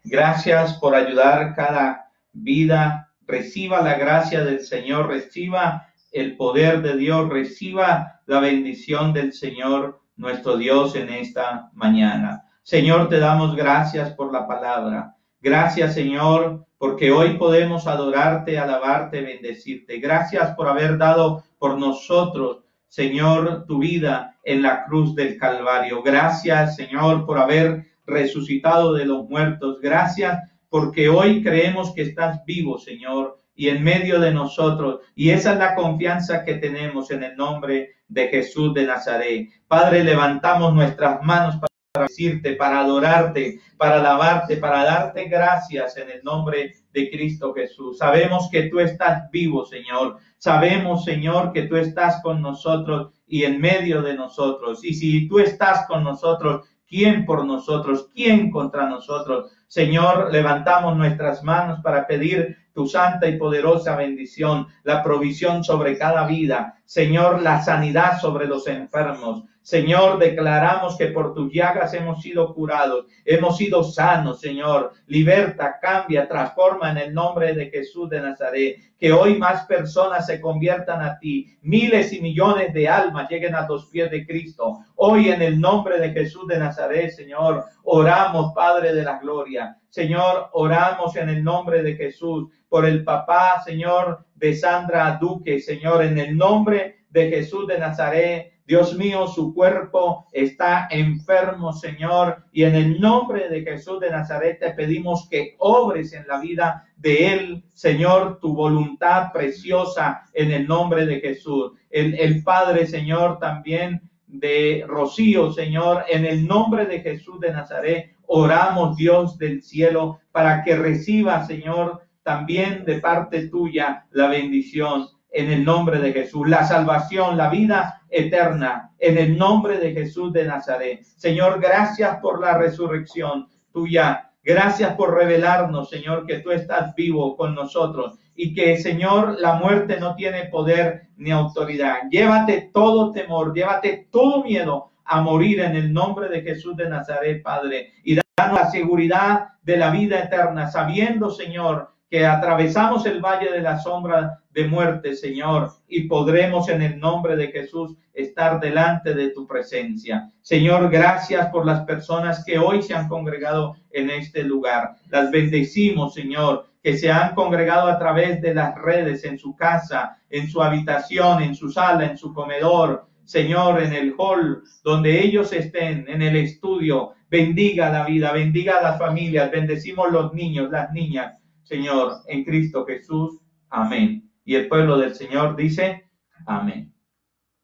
Gracias por ayudar cada vida. Reciba la gracia del Señor, reciba el poder de Dios, reciba la bendición del Señor, nuestro Dios, en esta mañana. Señor, te damos gracias por la palabra. Gracias, Señor, porque hoy podemos adorarte, alabarte, bendecirte. Gracias por haber dado por nosotros, Señor, tu vida en la cruz del Calvario. Gracias, Señor, por haber resucitado de los muertos. Gracias porque hoy creemos que estás vivo, Señor, y en medio de nosotros. Y esa es la confianza que tenemos en el nombre de Jesús de Nazaret. Padre, levantamos nuestras manos para decirte, para adorarte, para alabarte, para darte gracias en el nombre de Cristo Jesús. Sabemos que tú estás vivo, Señor. Sabemos, Señor, que tú estás con nosotros y en medio de nosotros. Y si tú estás con nosotros, ¿quién por nosotros? ¿Quién contra nosotros? Señor, levantamos nuestras manos para pedir tu santa y poderosa bendición, la provisión sobre cada vida. Señor, la sanidad sobre los enfermos. Señor, declaramos que por tus llagas hemos sido curados, hemos sido sanos, Señor. Liberta, cambia, transforma en el nombre de Jesús de Nazaret. Que hoy más personas se conviertan a ti. Miles y millones de almas lleguen a los pies de Cristo. Hoy en el nombre de Jesús de Nazaret, Señor, oramos, Padre de la gloria. Señor, oramos en el nombre de Jesús por el papá, Señor, de Sandra Duque, Señor, en el nombre de Jesús de Nazaret. Dios mío, su cuerpo está enfermo, Señor, y en el nombre de Jesús de Nazaret te pedimos que obres en la vida de él, Señor, tu voluntad preciosa en el nombre de Jesús. El Padre, Señor, también de Rocío, Señor, en el nombre de Jesús de Nazaret, oramos, Dios del cielo, para que reciba, Señor, también de parte tuya la bendición. En el nombre de Jesús, la salvación, la vida eterna, en el nombre de Jesús de Nazaret. Señor, gracias por la resurrección tuya. Gracias por revelarnos, Señor, que tú estás vivo con nosotros y que, Señor, la muerte no tiene poder ni autoridad. Llévate todo temor, llévate todo miedo a morir en el nombre de Jesús de Nazaret, Padre, y danos la seguridad de la vida eterna, sabiendo, Señor, que atravesamos el valle de la sombra de muerte, Señor, y podremos en el nombre de Jesús estar delante de tu presencia. Señor, gracias por las personas que hoy se han congregado en este lugar. Las bendecimos, Señor, que se han congregado a través de las redes, en su casa, en su habitación, en su sala, en su comedor, Señor, en el hall, donde ellos estén, en el estudio. Bendiga la vida, bendiga a las familias, bendecimos los niños, las niñas, Señor, en Cristo Jesús. Amén. Y el pueblo del Señor dice, amén.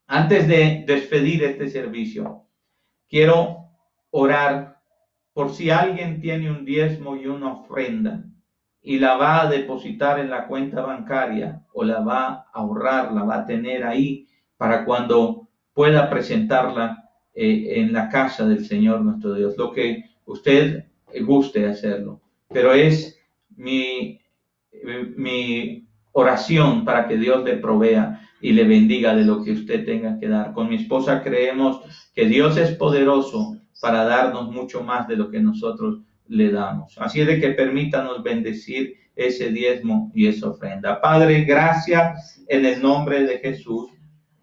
Antes de despedir este servicio, quiero orar por si alguien tiene un diezmo y una ofrenda y la va a depositar en la cuenta bancaria o la va a ahorrar, la va a tener ahí para cuando pueda presentarla en la casa del Señor nuestro Dios, lo que usted guste hacerlo. Pero es mi oración para que Dios le provea y le bendiga de lo que usted tenga que dar. Con mi esposa creemos que Dios es poderoso para darnos mucho más de lo que nosotros le damos. Así es de que permítanos bendecir ese diezmo y esa ofrenda. Padre, gracias en el nombre de Jesús,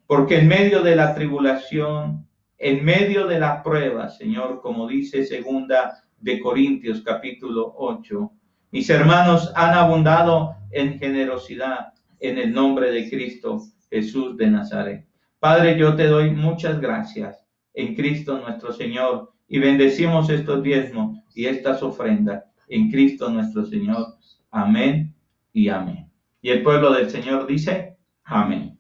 porque en medio de la tribulación, en medio de la prueba, Señor, como dice segunda de Corintios capítulo 8, mis hermanos han abundado en generosidad en el nombre de Cristo Jesús de Nazaret. Padre, yo te doy muchas gracias en Cristo nuestro Señor y bendecimos estos diezmos y estas ofrendas en Cristo nuestro Señor. Amén y amén. Y el pueblo del Señor dice, amén.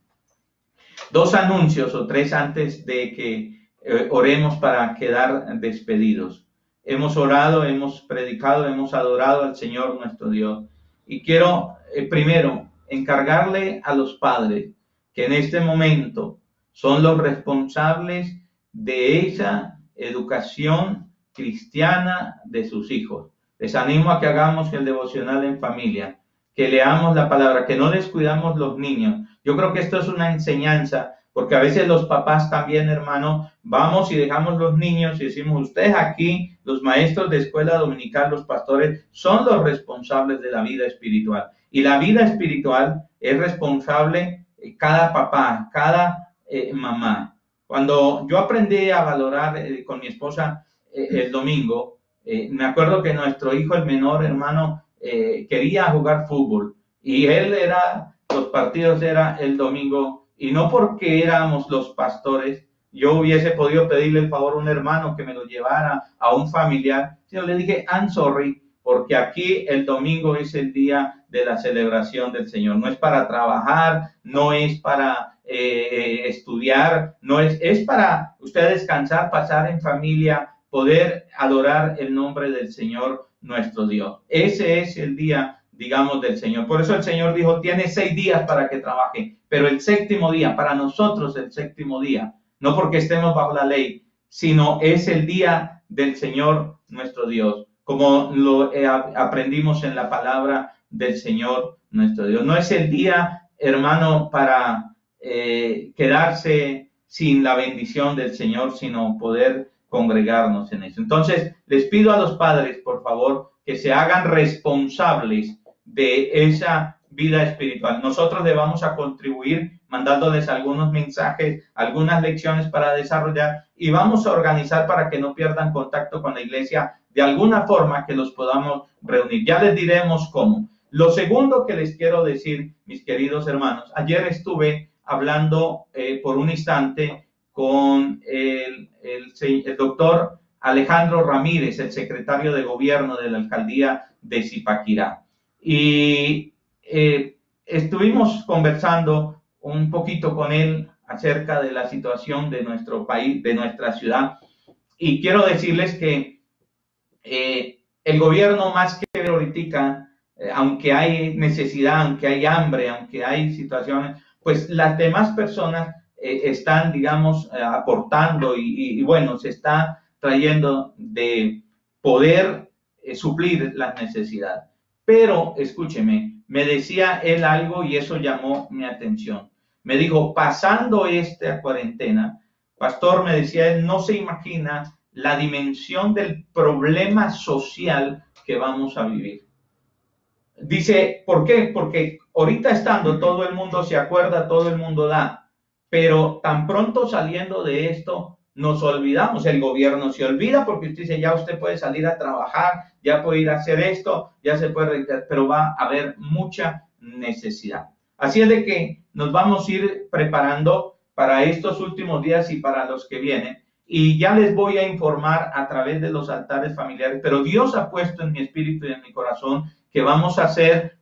Dos anuncios o tres antes de que oremos para quedar despedidos. Hemos orado, hemos predicado, hemos adorado al Señor nuestro Dios. Y quiero primero encargarle a los padres que en este momento son los responsables de esa educación cristiana de sus hijos. Les animo a que hagamos el devocional en familia, que leamos la palabra, que no descuidamos los niños. Yo creo que esto es una enseñanza, porque a veces los papás también, hermano, vamos y dejamos los niños y decimos, ustedes aquí, los maestros de escuela dominical, los pastores, son los responsables de la vida espiritual. Y la vida espiritual es responsable cada papá, cada mamá. Cuando yo aprendí a valorar con mi esposa el domingo, me acuerdo que nuestro hijo, el menor, hermano, quería jugar fútbol y los partidos era el domingo, y no porque éramos los pastores, yo hubiese podido pedirle el favor a un hermano que me lo llevara a un familiar, sino le dije, I'm sorry, porque aquí el domingo es el día de la celebración del Señor. No es para trabajar, no es para estudiar, no es para usted descansar, pasar en familia, poder adorar el nombre del Señor nuestro Dios. Ese es el día, digamos, del Señor. Por eso el Señor dijo, tiene 6 días para que trabaje, pero el séptimo día, para nosotros el séptimo día, no porque estemos bajo la ley, sino es el día del Señor nuestro Dios, como lo aprendimos en la palabra del Señor nuestro Dios. No es el día, hermano, para quedarse sin la bendición del Señor, sino poder congregarnos en eso. Entonces, les pido a los padres, por favor, que se hagan responsables de esa vida espiritual. Nosotros le vamos a contribuir mandándoles algunos mensajes, algunas lecciones para desarrollar, y vamos a organizar para que no pierdan contacto con la iglesia de alguna forma que los podamos reunir. Ya les diremos cómo. Lo segundo que les quiero decir, mis queridos hermanos, ayer estuve hablando por un instante con el doctor Alejandro Ramírez, el secretario de gobierno de la alcaldía de Zipaquirá. Y estuvimos conversando un poquito con él acerca de la situación de nuestro país, de nuestra ciudad. Y quiero decirles que el gobierno, más que ahorita, aunque hay necesidad, aunque hay hambre, aunque hay situaciones, pues las demás personas están, digamos, aportando y bueno, se está trayendo de poder suplir las necesidades. Pero, escúcheme, me decía él algo y eso llamó mi atención. Me dijo, pasando esta cuarentena, pastor, me decía él, no se imagina la dimensión del problema social que vamos a vivir. Dice, ¿por qué? Porque ahorita estando todo el mundo se acuerda, todo el mundo da, pero tan pronto saliendo de esto nos olvidamos, el gobierno se olvida porque usted dice, ya usted puede salir a trabajar, ya puede ir a hacer esto, ya se puede, pero va a haber mucha necesidad. Así es de que nos vamos a ir preparando para estos últimos días y para los que vienen, y ya les voy a informar a través de los altares familiares, pero Dios ha puesto en mi espíritu y en mi corazón que vamos a hacer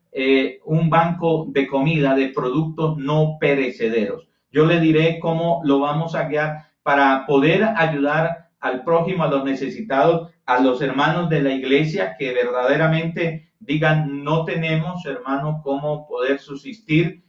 un banco de comida, de productos no perecederos. Yo le diré cómo lo vamos a guiar para poder ayudar al prójimo, a los necesitados, a los hermanos de la iglesia que verdaderamente digan, no tenemos, hermano, cómo poder subsistir,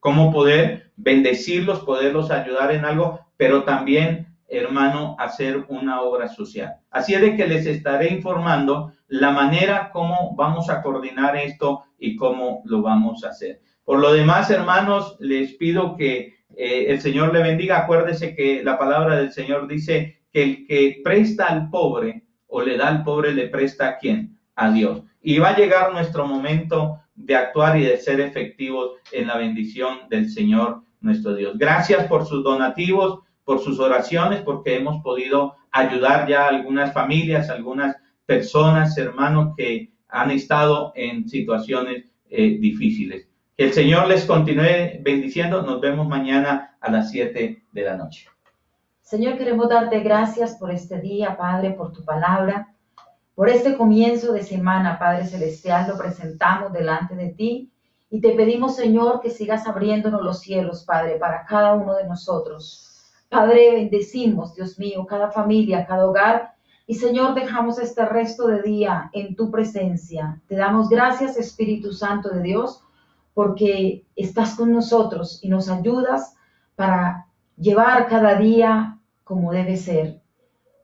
cómo poder bendecirlos, poderlos ayudar en algo, pero también, hermano, hacer una obra social. Así es de que les estaré informando la manera cómo vamos a coordinar esto y cómo lo vamos a hacer. Por lo demás, hermanos, les pido que el Señor le bendiga. Acuérdese que la palabra del Señor dice que el que presta al pobre o le da al pobre le presta ¿a quién? A Dios. Y va a llegar nuestro momento de actuar y de ser efectivos en la bendición del Señor nuestro Dios. Gracias por sus donativos, por sus oraciones, porque hemos podido ayudar ya a algunas familias, algunas personas, hermanos, que han estado en situaciones difíciles. Que el Señor les continúe bendiciendo. Nos vemos mañana a las 7 de la noche. Señor, queremos darte gracias por este día, Padre, por tu palabra, por este comienzo de semana, Padre Celestial. Lo presentamos delante de ti y te pedimos, Señor, que sigas abriéndonos los cielos, Padre, para cada uno de nosotros. Padre, bendecimos, Dios mío, cada familia, cada hogar. Y Señor, dejamos este resto de día en tu presencia. Te damos gracias, Espíritu Santo de Dios, porque estás con nosotros y nos ayudas para llevar cada día como debe ser.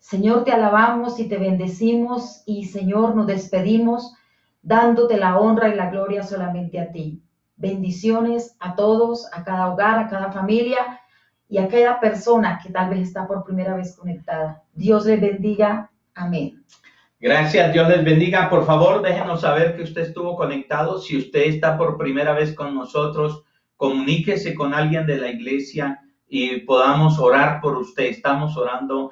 Señor, te alabamos y te bendecimos y, Señor, nos despedimos dándote la honra y la gloria solamente a ti. Bendiciones a todos, a cada hogar, a cada familia y a cada persona que tal vez está por primera vez conectada. Dios les bendiga. Amén. Gracias, Dios les bendiga. Por favor, déjenos saber que usted estuvo conectado. Si usted está por primera vez con nosotros, comuníquese con alguien de la iglesia y podamos orar por usted. Estamos orando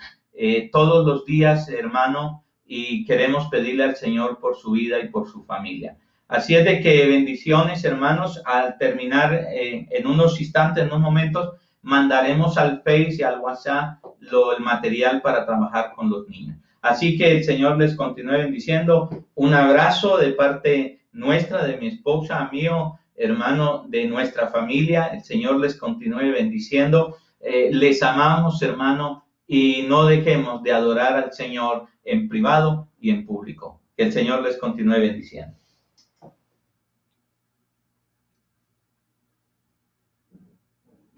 todos los días, hermano, y queremos pedirle al Señor por su vida y por su familia. Así es de que bendiciones, hermanos. Al terminar, en unos instantes, en unos momentos, mandaremos al Face y al WhatsApp el material para trabajar con los niños. Así que el Señor les continúe bendiciendo. Un abrazo de parte nuestra, de mi esposa, mío, hermano, de nuestra familia. El Señor les continúe bendiciendo. Les amamos, hermano, y no dejemos de adorar al Señor en privado y en público. Que el Señor les continúe bendiciendo.